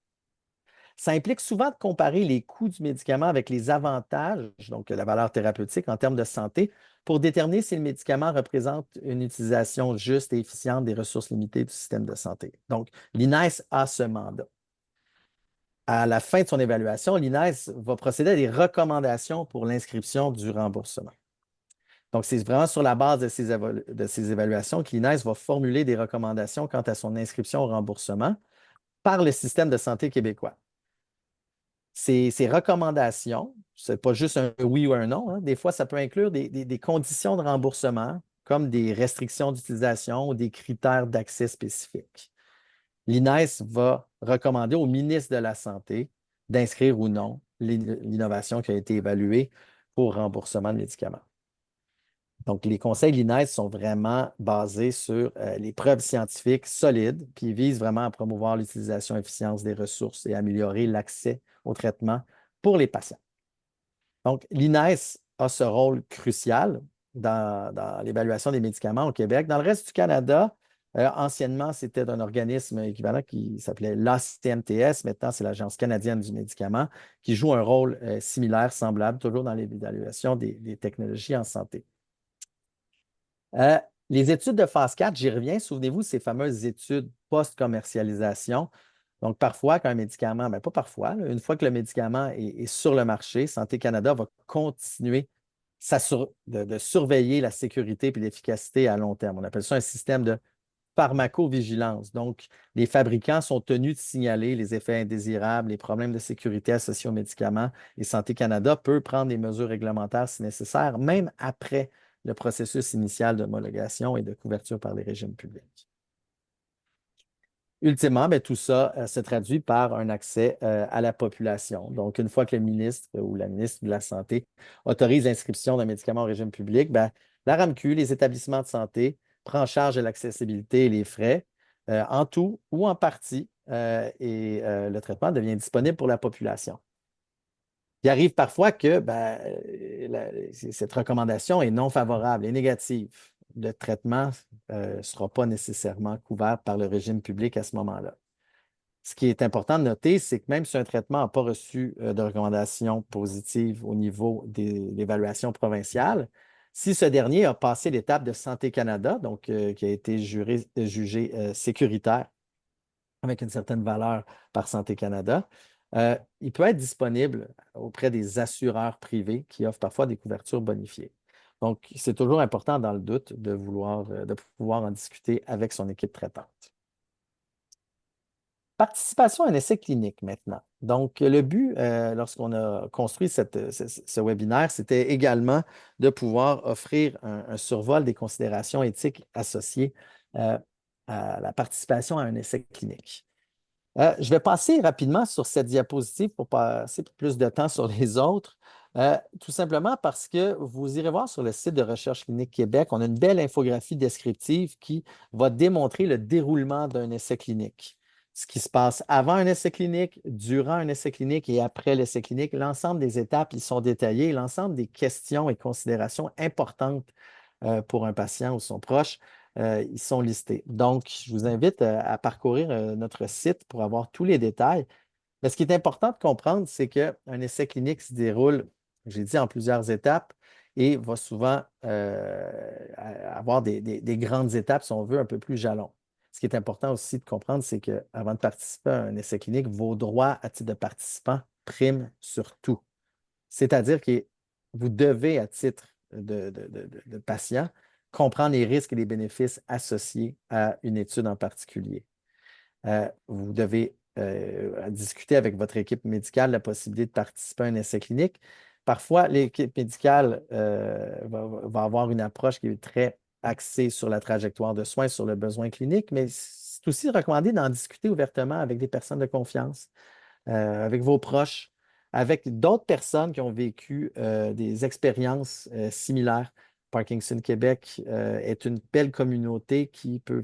Ça implique souvent de comparer les coûts du médicament avec les avantages, donc la valeur thérapeutique en termes de santé, pour déterminer si le médicament représente une utilisation juste et efficiente des ressources limitées du système de santé. Donc, l'INES a ce mandat. À la fin de son évaluation, l'INES va procéder à des recommandations pour l'inscription du remboursement. Donc, c'est vraiment sur la base de ces évaluations que l'INES va formuler des recommandations quant à son inscription au remboursement par le système de santé québécois. Ces recommandations, ce n'est pas juste un oui ou un non, hein. Des fois, ça peut inclure des conditions de remboursement, comme des restrictions d'utilisation ou des critères d'accès spécifiques. L'INES va recommander au ministre de la Santé d'inscrire ou non l'innovation qui a été évaluée pour remboursement de médicaments. Donc, les conseils de l'INES sont vraiment basés sur les preuves scientifiques solides, puis visent vraiment à promouvoir l'utilisation efficiente des ressources et améliorer l'accès au traitement pour les patients. Donc, l'INES a ce rôle crucial dans l'évaluation des médicaments au Québec. Dans le reste du Canada, anciennement, c'était un organisme équivalent qui s'appelait l'ACMTS. Maintenant, c'est l'Agence canadienne du médicament qui joue un rôle similaire, semblable, toujours dans l'évaluation des technologies en santé. Les études de phase 4, j'y reviens. Souvenez-vous de ces fameuses études post-commercialisation. Donc, parfois, quand un médicament, pas parfois, une fois que le médicament est sur le marché, Santé Canada va continuer de surveiller la sécurité et l'efficacité à long terme. On appelle ça un système de pharmacovigilance. Donc, les fabricants sont tenus de signaler les effets indésirables, les problèmes de sécurité associés aux médicaments et Santé Canada peut prendre des mesures réglementaires si nécessaire, même après le processus initial d'homologation et de couverture par les régimes publics. ultimement, ben, tout ça se traduit par un accès à la population. Donc, une fois que le ministre ou la ministre de la Santé autorise l'inscription d'un médicament au régime public, ben, la RAMQ, les établissements de santé, prend en charge de l'accessibilité et les frais en tout ou en partie et le traitement devient disponible pour la population. Il arrive parfois que ben, cette recommandation est non favorable et négative. Le traitement ne sera pas nécessairement couvert par le régime public à ce moment-là. Ce qui est important de noter, c'est que même si un traitement n'a pas reçu de recommandation positive au niveau de l'évaluation provinciale, si ce dernier a passé l'étape de Santé Canada, donc qui a été jugé sécuritaire avec une certaine valeur par Santé Canada, il peut être disponible auprès des assureurs privés qui offrent parfois des couvertures bonifiées. Donc, c'est toujours important dans le doute de pouvoir en discuter avec son équipe traitante. Participation à un essai clinique maintenant. Donc, le but, lorsqu'on a construit ce webinaire, c'était également de pouvoir offrir un survol des considérations éthiques associées à la participation à un essai clinique. Je vais passer rapidement sur cette diapositive pour passer plus de temps sur les autres, tout simplement parce que vous irez voir sur le site de Recherche clinique Québec, on a une belle infographie descriptive qui va démontrer le déroulement d'un essai clinique. Ce qui se passe avant un essai clinique, durant un essai clinique et après l'essai clinique, l'ensemble des étapes, ils sont détaillés, l'ensemble des questions et considérations importantes pour un patient ou son proche ils sont listés. Donc, je vous invite à parcourir notre site pour avoir tous les détails. Mais ce qui est important de comprendre, c'est qu'un essai clinique se déroule, j'ai dit, en plusieurs étapes et va souvent avoir des grandes étapes, si on veut, un peu plus jalons. Ce qui est important aussi de comprendre, c'est qu'avant de participer à un essai clinique, vos droits à titre de participant priment sur tout. C'est-à-dire que vous devez, à titre de patient, comprendre les risques et les bénéfices associés à une étude en particulier. Vous devez discuter avec votre équipe médicale la possibilité de participer à un essai clinique. Parfois, l'équipe médicale va avoir une approche qui est très axée sur la trajectoire de soins, sur le besoin clinique, mais c'est aussi recommandé d'en discuter ouvertement avec des personnes de confiance, avec vos proches, avec d'autres personnes qui ont vécu des expériences similaires. Parkinson Québec est une belle communauté qui peut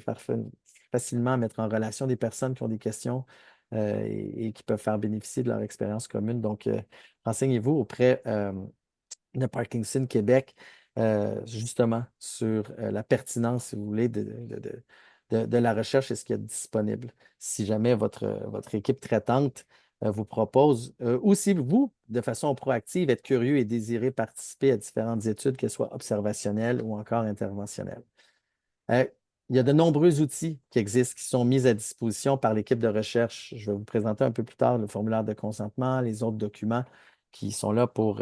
facilement mettre en relation des personnes qui ont des questions et qui peuvent faire bénéficier de leur expérience commune. Donc, renseignez-vous auprès de Parkinson Québec justement sur la pertinence, si vous voulez, de la recherche et ce qu'il y a de disponible. Si jamais votre équipe traitante vous propose, ou si vous, de façon proactive, êtes curieux et désirez participer à différentes études, qu'elles soient observationnelles ou encore interventionnelles. Il y a de nombreux outils qui existent, qui sont mis à disposition par l'équipe de recherche. Je vais vous présenter un peu plus tard le formulaire de consentement, les autres documents qui sont là pour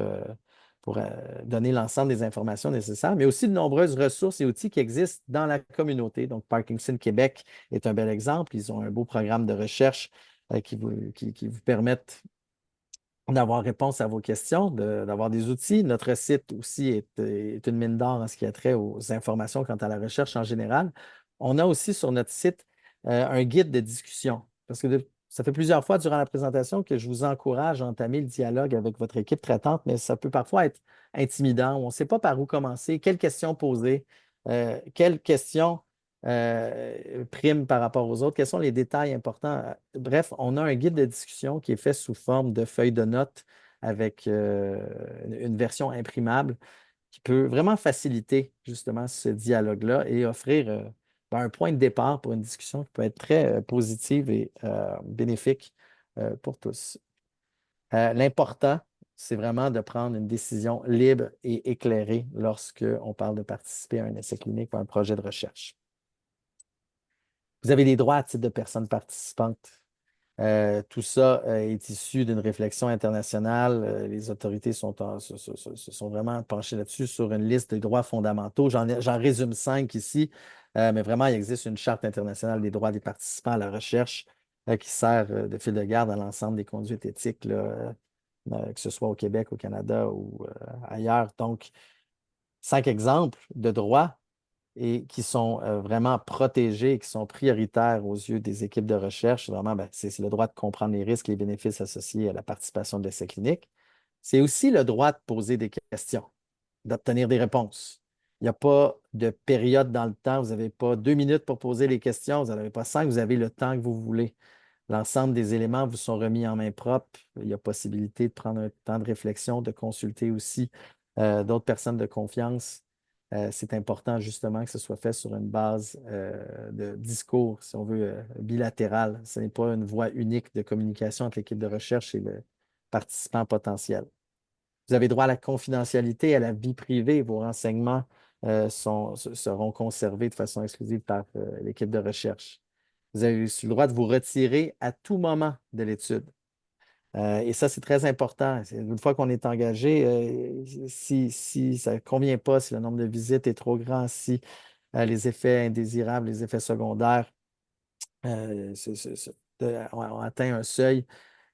donner l'ensemble des informations nécessaires, mais aussi de nombreuses ressources et outils qui existent dans la communauté. Donc, Parkinson Québec est un bel exemple. Ils ont un beau programme de recherche qui vous permettent d'avoir réponse à vos questions, d'avoir des outils. Notre site aussi est une mine d'or en ce qui a trait aux informations quant à la recherche en général. On a aussi sur notre site un guide de discussion parce que ça fait plusieurs fois durant la présentation que je vous encourage à entamer le dialogue avec votre équipe traitante, mais ça peut parfois être intimidant. On ne sait pas par où commencer, quelles questions poser, quelles questions priment par rapport aux autres, quels sont les détails importants. Bref, on a un guide de discussion qui est fait sous forme de feuilles de notes avec une version imprimable qui peut vraiment faciliter justement ce dialogue-là et offrir un point de départ pour une discussion qui peut être très positive et bénéfique pour tous. L'important, c'est vraiment de prendre une décision libre et éclairée lorsqu'on parle de participer à un essai clinique ou à un projet de recherche. Vous avez des droits à titre de personnes participantes. Tout ça est issu d'une réflexion internationale. Les autorités se sont vraiment penchées là-dessus sur une liste de droits fondamentaux. J'en résume 5 ici, mais vraiment, il existe une charte internationale des droits des participants à la recherche qui sert de fil de garde à l'ensemble des conduites éthiques, là, que ce soit au Québec, au Canada ou ailleurs. Donc, 5 exemples de droits et qui sont vraiment protégés et qui sont prioritaires aux yeux des équipes de recherche. Vraiment, ben, c'est le droit de comprendre les risques et les bénéfices associés à la participation de l'essai clinique. C'est aussi le droit de poser des questions, d'obtenir des réponses. Il n'y a pas de période dans le temps. Vous n'avez pas 2 minutes pour poser les questions. Vous n'en avez pas 5. Vous avez le temps que vous voulez. L'ensemble des éléments vous sont remis en main propre. Il y a possibilité de prendre un temps de réflexion, de consulter aussi d'autres personnes de confiance. C'est important justement que ce soit fait sur une base de discours, si on veut, bilatéral. Ce n'est pas une voie unique de communication entre l'équipe de recherche et le participant potentiel. Vous avez droit à la confidentialité, à la vie privée. Vos renseignements seront conservés de façon exclusive par l'équipe de recherche. Vous avez aussi le droit de vous retirer à tout moment de l'étude. Et ça, c'est très important. Une fois qu'on est engagé, si ça ne convient pas, si le nombre de visites est trop grand, si les effets indésirables, les effets secondaires ont atteint un seuil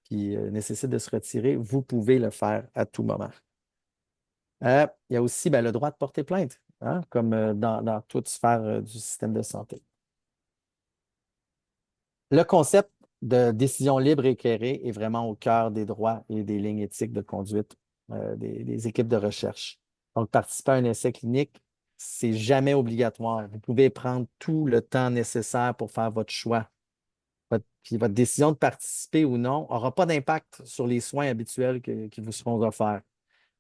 qui nécessite de se retirer, vous pouvez le faire à tout moment. Il y a aussi ben, le droit de porter plainte, hein, comme dans toute sphère du système de santé. Le concept de décision libre et éclairée est vraiment au cœur des droits et des lignes éthiques de conduite des équipes de recherche. Donc, participer à un essai clinique, c'est jamais obligatoire. Vous pouvez prendre tout le temps nécessaire pour faire votre choix. Puis votre décision de participer ou non n'aura pas d'impact sur les soins habituels qui vous seront offerts.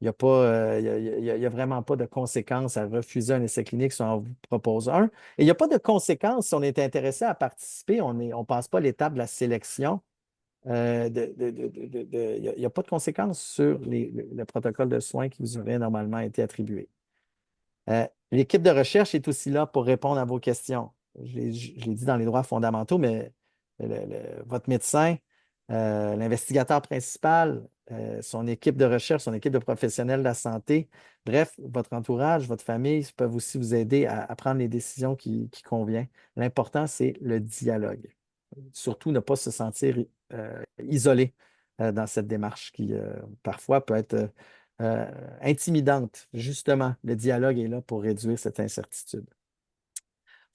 Il n'y a pas, il y a vraiment pas de conséquences à refuser un essai clinique si on vous propose un. Et il n'y a pas de conséquences si on est intéressé à participer. On ne passe pas l'étape de la sélection. Il n'y a pas de conséquences sur le protocole de soins qui vous aurait normalement été attribué. L'équipe de recherche est aussi là pour répondre à vos questions. Je l'ai dit dans les droits fondamentaux, mais votre médecin, l'investigateur principal, son équipe de recherche, son équipe de professionnels de la santé, bref, votre entourage, votre famille peuvent aussi vous aider à prendre les décisions qui conviennent. L'important, c'est le dialogue. Surtout, ne pas se sentir isolé dans cette démarche qui parfois peut être intimidante. Justement, le dialogue est là pour réduire cette incertitude.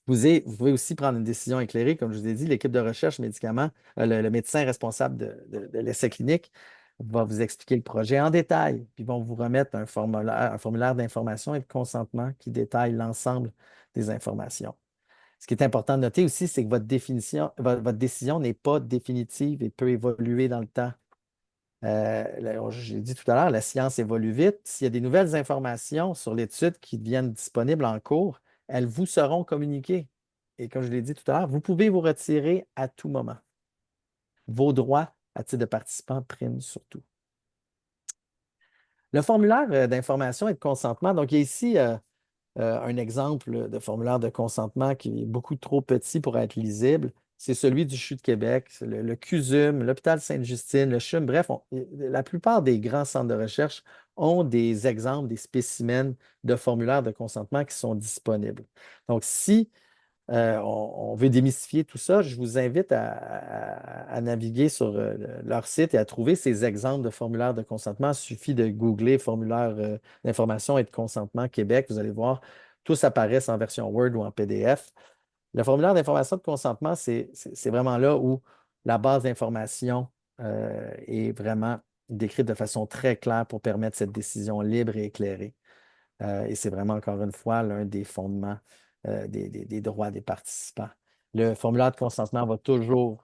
Vous pouvez aussi prendre une décision éclairée, comme je vous ai dit, l'équipe de recherche médicaments, le médecin responsable de l'essai clinique va vous expliquer le projet en détail, puis vont vous remettre un formulaire d'information et de consentement qui détaille l'ensemble des informations. Ce qui est important de noter aussi, c'est que votre décision n'est pas définitive et peut évoluer dans le temps. J'ai dit tout à l'heure, la science évolue vite. S'il y a des nouvelles informations sur l'étude qui deviennent disponibles en cours, elles vous seront communiquées. Et comme je l'ai dit tout à l'heure, vous pouvez vous retirer à tout moment. Vos droits à titre de participant priment surtout. Le formulaire d'information et de consentement, donc il y a ici un exemple de formulaire de consentement qui est beaucoup trop petit pour être lisible. C'est celui du CHU de Québec, le CUSUM, l'hôpital Sainte-Justine, le CHUM. Bref, la plupart des grands centres de recherche ont des exemples, des spécimens de formulaires de consentement qui sont disponibles. Donc, si on veut démystifier tout ça, je vous invite à naviguer sur leur site et à trouver ces exemples de formulaires de consentement. Il suffit de googler formulaire d'information et de consentement Québec. Vous allez voir, tous apparaissent en version Word ou en PDF. Le formulaire d'information de consentement, c'est vraiment là où la base d'information est vraiment décrite de façon très claire pour permettre cette décision libre et éclairée. Et c'est vraiment, encore une fois, l'un des fondements des droits des participants. Le formulaire de consentement va toujours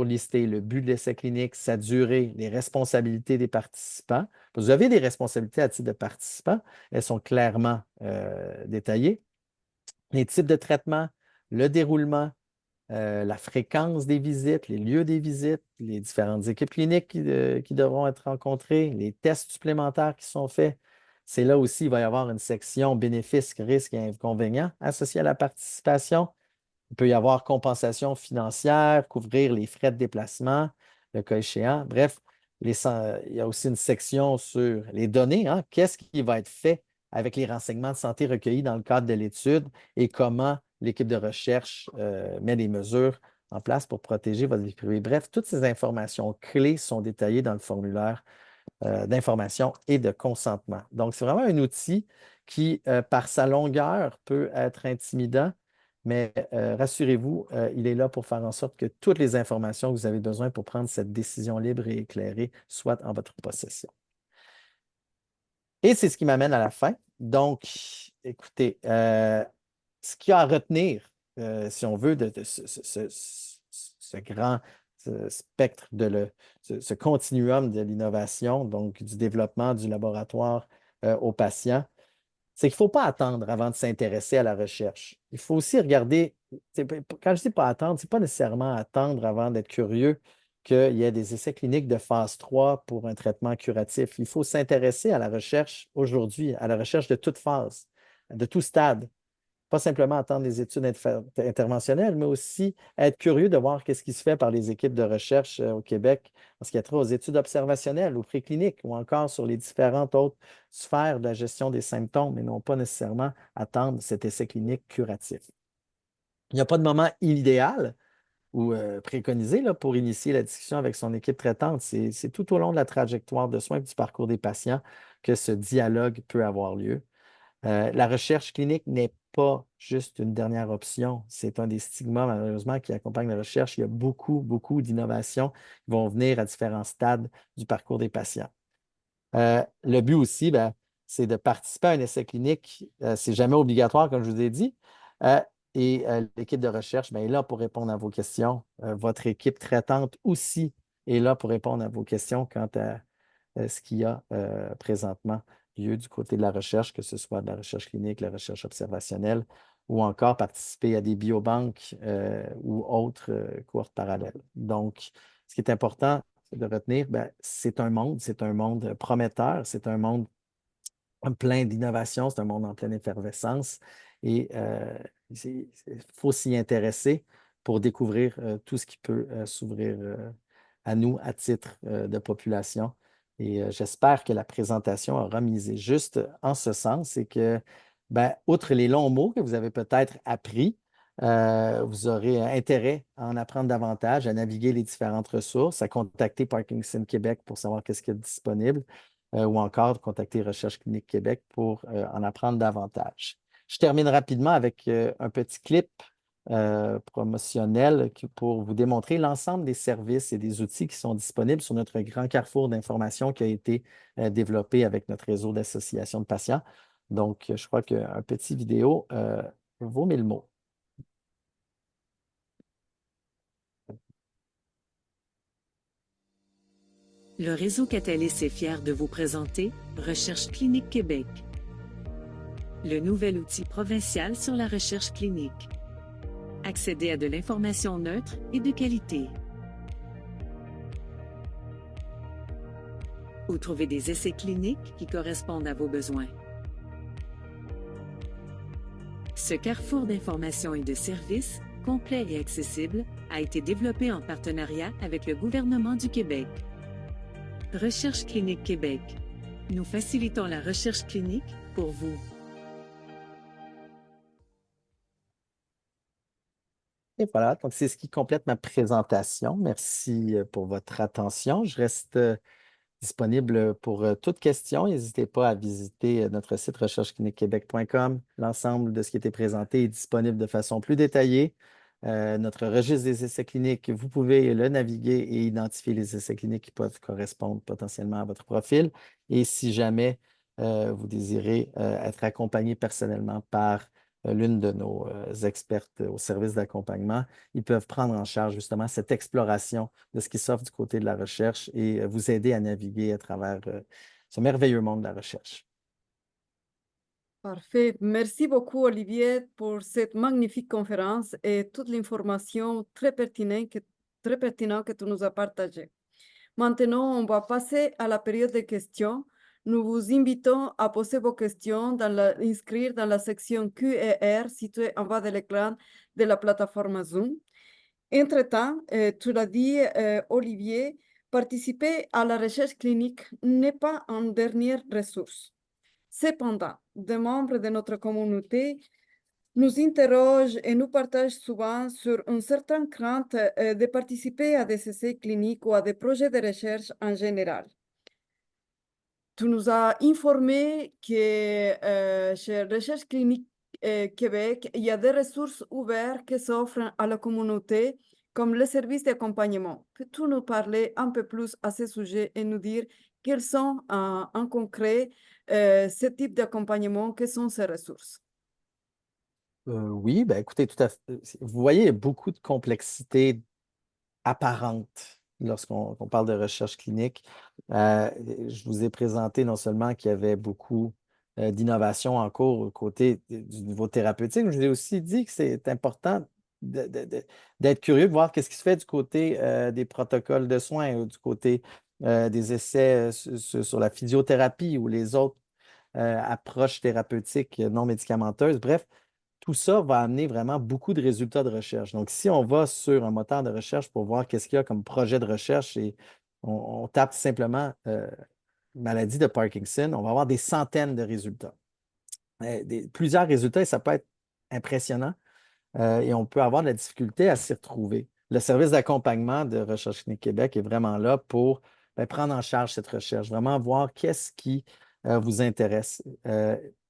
lister le but de l'essai clinique, sa durée, les responsabilités des participants. Vous avez des responsabilités à titre de participant. Elles sont clairement détaillées. Les types de traitement, le déroulement, la fréquence des visites, les lieux des visites, les différentes équipes cliniques qui devront être rencontrées, les tests supplémentaires qui sont faits. C'est là aussi, il va y avoir une section bénéfices, risques et inconvénients associés à la participation. Il peut y avoir compensation financière, couvrir les frais de déplacement, le cas échéant. Bref, il y a aussi une section sur les données. Hein. Qu'est-ce qui va être fait avec les renseignements de santé recueillis dans le cadre de l'étude et comment l'équipe de recherche met des mesures en place pour protéger votre vie privée. Bref, toutes ces informations clés sont détaillées dans le formulaire d'information et de consentement. Donc, c'est vraiment un outil qui, par sa longueur, peut être intimidant, mais rassurez-vous, il est là pour faire en sorte que toutes les informations que vous avez besoin pour prendre cette décision libre et éclairée soient en votre possession. Et c'est ce qui m'amène à la fin. Donc, écoutez, ce qu'il y a à retenir, si on veut, de ce grand spectre, ce continuum de l'innovation, donc du développement du laboratoire aux patients, c'est qu'il ne faut pas attendre avant de s'intéresser à la recherche. Il faut aussi regarder, quand je dis pas attendre, ce n'est pas nécessairement attendre avant d'être curieux qu'il y ait des essais cliniques de phase 3 pour un traitement curatif. Il faut s'intéresser à la recherche aujourd'hui, à la recherche de toute phase, de tout stade. Pas simplement attendre les études interventionnelles, mais aussi être curieux de voir qu'est-ce qui se fait par les équipes de recherche au Québec en ce qui a trait aux études observationnelles, aux précliniques ou encore sur les différentes autres sphères de la gestion des symptômes, mais non pas nécessairement attendre cet essai clinique curatif. Il n'y a pas de moment idéal ou préconisé là, pour initier la discussion avec son équipe traitante. C'est tout au long de la trajectoire de soins et du parcours des patients que ce dialogue peut avoir lieu. La recherche clinique n'est pas juste une dernière option. C'est un des stigmas, malheureusement, qui accompagne la recherche. Il y a beaucoup, beaucoup d'innovations qui vont venir à différents stades du parcours des patients. Le but aussi, ben, c'est de participer à un essai clinique. C'est jamais obligatoire, comme je vous ai dit. Et l'équipe de recherche ben, est là pour répondre à vos questions. Votre équipe traitante aussi est là pour répondre à vos questions quant à ce qu'il y a présentement lieu du côté de la recherche, que ce soit de la recherche clinique, la recherche observationnelle, ou encore participer à des biobanques ou autres cohortes parallèles. Donc, ce qui est important de retenir, ben, c'est un monde prometteur, c'est un monde plein d'innovation, c'est un monde en pleine effervescence et il faut s'y intéresser pour découvrir tout ce qui peut s'ouvrir à nous à titre de population. Et j'espère que la présentation aura misé juste en ce sens et que, ben, outre les longs mots que vous avez peut-être appris, vous aurez intérêt à en apprendre davantage, à naviguer les différentes ressources, à contacter Parkinson Québec pour savoir qu'est-ce qui est disponible ou encore contacter Recherche Clinique Québec pour en apprendre davantage. Je termine rapidement avec un petit clip promotionnel pour vous démontrer l'ensemble des services et des outils qui sont disponibles sur notre grand carrefour d'informations qui a été développé avec notre réseau d'associations de patients. Donc, je crois qu'un petit vidéo vaut 1000 mots. Le réseau Catalyst est fier de vous présenter Recherche Clinique Québec, le nouvel outil provincial sur la recherche clinique. Accédez à de l'information neutre et de qualité. Où trouver des essais cliniques qui correspondent à vos besoins. Ce carrefour d'informations et de services, complet et accessible, a été développé en partenariat avec le gouvernement du Québec. Recherche Clinique Québec. Nous facilitons la recherche clinique pour vous. Et voilà, donc c'est ce qui complète ma présentation. Merci pour votre attention. Je reste disponible pour toute question. N'hésitez pas à visiter notre site recherchecliniquequebec.com. L'ensemble de ce qui a été présenté est disponible de façon plus détaillée. Notre registre des essais cliniques, vous pouvez le naviguer et identifier les essais cliniques qui peuvent correspondre potentiellement à votre profil. Et si jamais vous désirez être accompagné personnellement par l'une de nos expertes au service d'accompagnement, ils peuvent prendre en charge justement cette exploration de ce qui s'offre du côté de la recherche et vous aider à naviguer à travers ce merveilleux monde de la recherche. Parfait. Merci beaucoup, Olivier, pour cette magnifique conférence et toute l'information très pertinente que tu nous as partagée. Maintenant, on va passer à la période de questions. Nous vous invitons à poser vos questions, inscrire dans la section Q&R située en bas de l'écran de la plateforme Zoom. Entre-temps, tu l'as dit, Olivier, participer à la recherche clinique n'est pas une dernière ressource. Cependant, des membres de notre communauté nous interrogent et nous partagent souvent sur une certaine crainte de participer à des essais cliniques ou à des projets de recherche en général. Tu nous as informé que chez Recherche clinique Québec, il y a des ressources ouvertes qui s'offrent à la communauté, comme le service d'accompagnement. Peux-tu nous parler un peu plus à ce sujet et nous dire quels sont en concret ce type d'accompagnement, quelles sont ces ressources? Oui, ben écoutez, tout à fait. Vous voyez, il y a beaucoup de complexité apparente lorsqu'on parle de recherche clinique. Je vous ai présenté non seulement qu'il y avait beaucoup d'innovations en cours au côté du niveau thérapeutique, mais je vous ai aussi dit que c'est important d'être curieux, de voir qu'est-ce qui se fait du côté des protocoles de soins ou du côté des essais sur la physiothérapie ou les autres approches thérapeutiques non médicamenteuses. Bref, tout ça va amener vraiment beaucoup de résultats de recherche. Donc, si on va sur un moteur de recherche pour voir qu'est-ce qu'il y a comme projet de recherche et on tape simplement maladie de Parkinson, on va avoir des centaines de résultats. Plusieurs résultats et ça peut être impressionnant et on peut avoir de la difficulté à s'y retrouver. Le service d'accompagnement de Recherche clinique Québec est vraiment là pour prendre en charge cette recherche, vraiment voir qu'est-ce qui vous intéresse.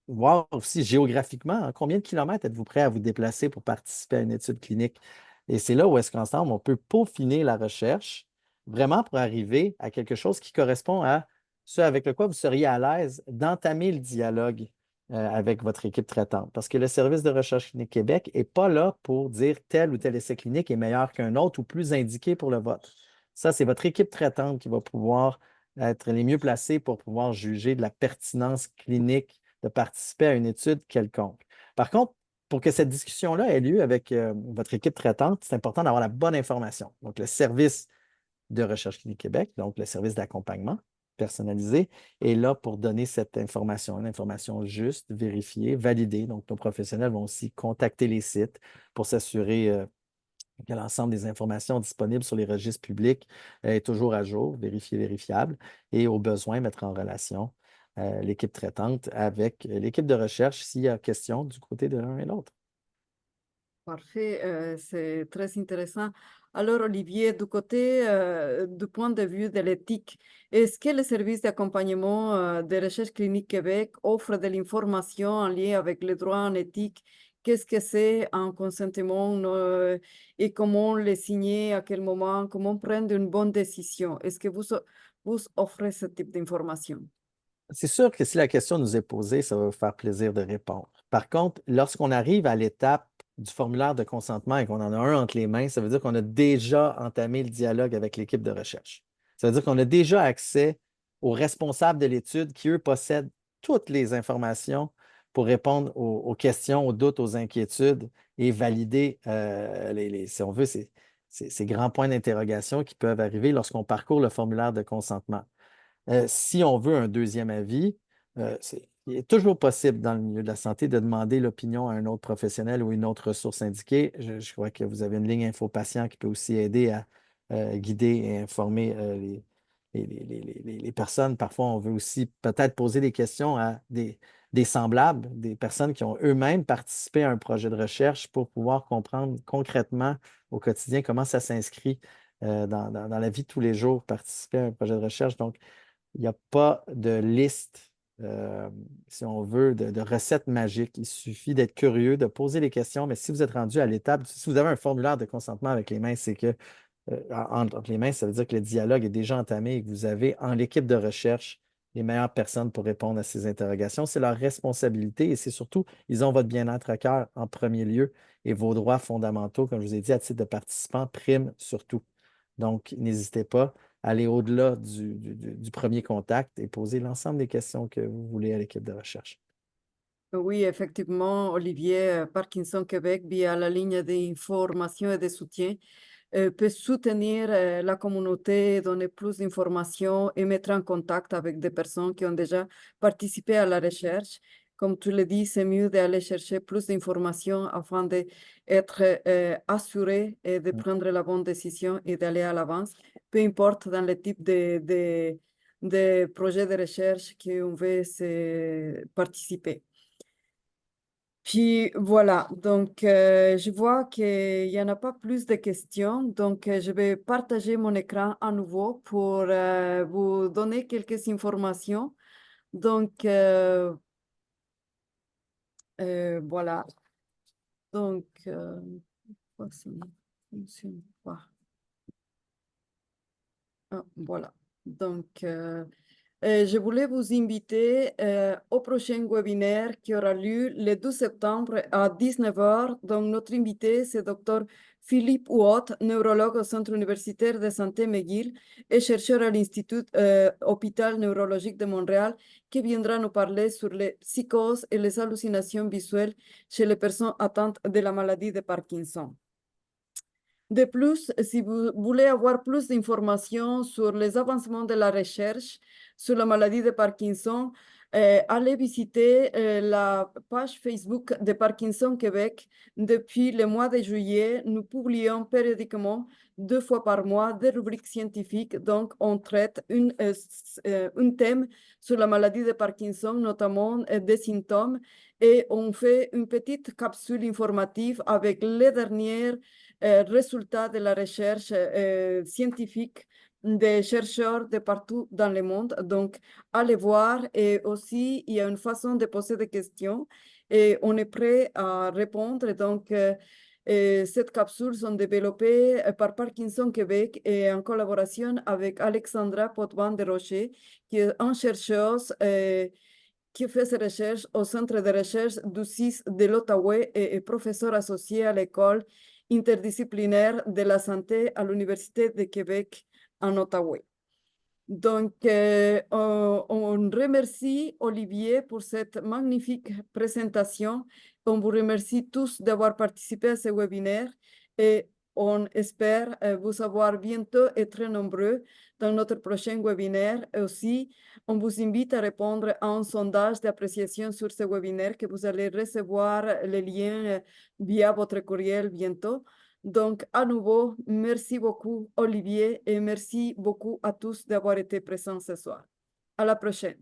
Voir aussi géographiquement, hein, combien de kilomètres êtes-vous prêt à vous déplacer pour participer à une étude clinique. Et c'est là où est-ce qu'ensemble, on peut peaufiner la recherche vraiment pour arriver à quelque chose qui correspond à ce avec le quoi vous seriez à l'aise d'entamer le dialogue avec votre équipe traitante. Parce que le service de recherche clinique Québec n'est pas là pour dire tel ou tel essai clinique est meilleur qu'un autre ou plus indiqué pour le vôtre. Ça, c'est votre équipe traitante qui va pouvoir être les mieux placés pour pouvoir juger de la pertinence clinique de participer à une étude quelconque. Par contre, pour que cette discussion-là ait lieu avec votre équipe traitante, c'est important d'avoir la bonne information. Donc, le service de Recherche clinique Québec, donc le service d'accompagnement personnalisé, est là pour donner cette information, une information juste, vérifiée, validée. Donc, nos professionnels vont aussi contacter les sites pour s'assurer que l'ensemble des informations disponibles sur les registres publics est toujours à jour, vérifié, vérifiable, et au besoin, mettre en relation l'équipe traitante avec l'équipe de recherche s'il y a question du côté de l'un et l'autre. Parfait, c'est très intéressant. Alors, Olivier, du côté, du point de vue de l'éthique, est-ce que le service d'accompagnement de Recherche clinique Québec offre de l'information en lien avec les droits en éthique? Qu'est-ce que c'est un consentement et comment le signer, à quel moment, comment prendre une bonne décision? Est-ce que vous offrez ce type d'information? C'est sûr que si la question nous est posée, ça va vous faire plaisir de répondre. Par contre, lorsqu'on arrive à l'étape du formulaire de consentement et qu'on en a un entre les mains, ça veut dire qu'on a déjà entamé le dialogue avec l'équipe de recherche. Ça veut dire qu'on a déjà accès aux responsables de l'étude qui, eux, possèdent toutes les informations pour répondre aux questions, aux doutes, aux inquiétudes et valider, si on veut, ces grands points d'interrogation qui peuvent arriver lorsqu'on parcourt le formulaire de consentement. Si on veut un deuxième avis, il est toujours possible dans le milieu de la santé de demander l'opinion à un autre professionnel ou une autre ressource indiquée. Je crois que vous avez une ligne info patient qui peut aussi aider à guider et informer les personnes. Parfois, on veut aussi peut-être poser des questions à des semblables, des personnes qui ont eux-mêmes participé à un projet de recherche pour pouvoir comprendre concrètement au quotidien comment ça s'inscrit dans la vie de tous les jours, participer à un projet de recherche. Donc, il n'y a pas de liste, si on veut, de recettes magiques. Il suffit d'être curieux, de poser les questions, mais si vous êtes rendu à l'étape, si vous avez un formulaire de consentement avec les mains, c'est que entre les mains, ça veut dire que le dialogue est déjà entamé et que vous avez en l'équipe de recherche les meilleures personnes pour répondre à ces interrogations. C'est leur responsabilité et c'est surtout, ils ont votre bien-être à cœur en premier lieu et vos droits fondamentaux, comme je vous ai dit, à titre de participant, priment surtout. Donc, n'hésitez pas à aller au-delà du premier contact et poser l'ensemble des questions que vous voulez à l'équipe de recherche. Oui, effectivement, Olivier, Parkinson Québec, via la ligne d'information et de soutien, peut soutenir la communauté, donner plus d'informations et mettre en contact avec des personnes qui ont déjà participé à la recherche. Comme tu le dis, c'est mieux d'aller chercher plus d'informations afin d'être assuré et de prendre la bonne décision et d'aller à l'avance, peu importe dans le type de projet de recherche qu'on veut participer. Puis voilà, donc je vois qu'il n'y en a pas plus de questions, donc je vais partager mon écran à nouveau pour vous donner quelques informations Donc, voilà. Donc, pourquoi ça ne fonctionne pas? Ah, voilà. Donc, je voulais vous inviter au prochain webinaire qui aura lieu le 12 septembre à 19 h. Donc, notre invité, c'est Dr. Philippe Huot, neurologue au Centre universitaire de santé McGill et chercheur à l'Institut Hôpital Neurologique de Montréal, qui viendra nous parler sur les psychoses et les hallucinations visuelles chez les personnes atteintes de la maladie de Parkinson. De plus, si vous voulez avoir plus d'informations sur les avancements de la recherche sur la maladie de Parkinson, allez visiter la page Facebook de Parkinson Québec. Depuis le mois de juillet, nous publions périodiquement 2 fois par mois des rubriques scientifiques. Donc, on traite un thème sur la maladie de Parkinson, notamment des symptômes, et on fait une petite capsule informative avec les dernières résultats de la recherche scientifique des chercheurs de partout dans le monde. Donc, allez voir. Et aussi, il y a une façon de poser des questions et on est prêt à répondre. Donc, cette capsule sont développées par Parkinson Québec et en collaboration avec Alexandra Potvin de Rocher, qui est une chercheuse qui fait ses recherches au Centre de recherche du CIS de l'Outaouais et est professeur associé à l'école interdisciplinaire de la santé à l'Université de Québec en Outaouais. Donc, on remercie Olivier pour cette magnifique présentation. On vous remercie tous d'avoir participé à ce webinaire et on espère vous avoir bientôt et très nombreux dans notre prochain webinaire. Et aussi, on vous invite à répondre à un sondage d'appréciation sur ce webinaire que vous allez recevoir les liens via votre courriel bientôt. Donc, à nouveau, merci beaucoup, Olivier, et merci beaucoup à tous d'avoir été présents ce soir. À la prochaine.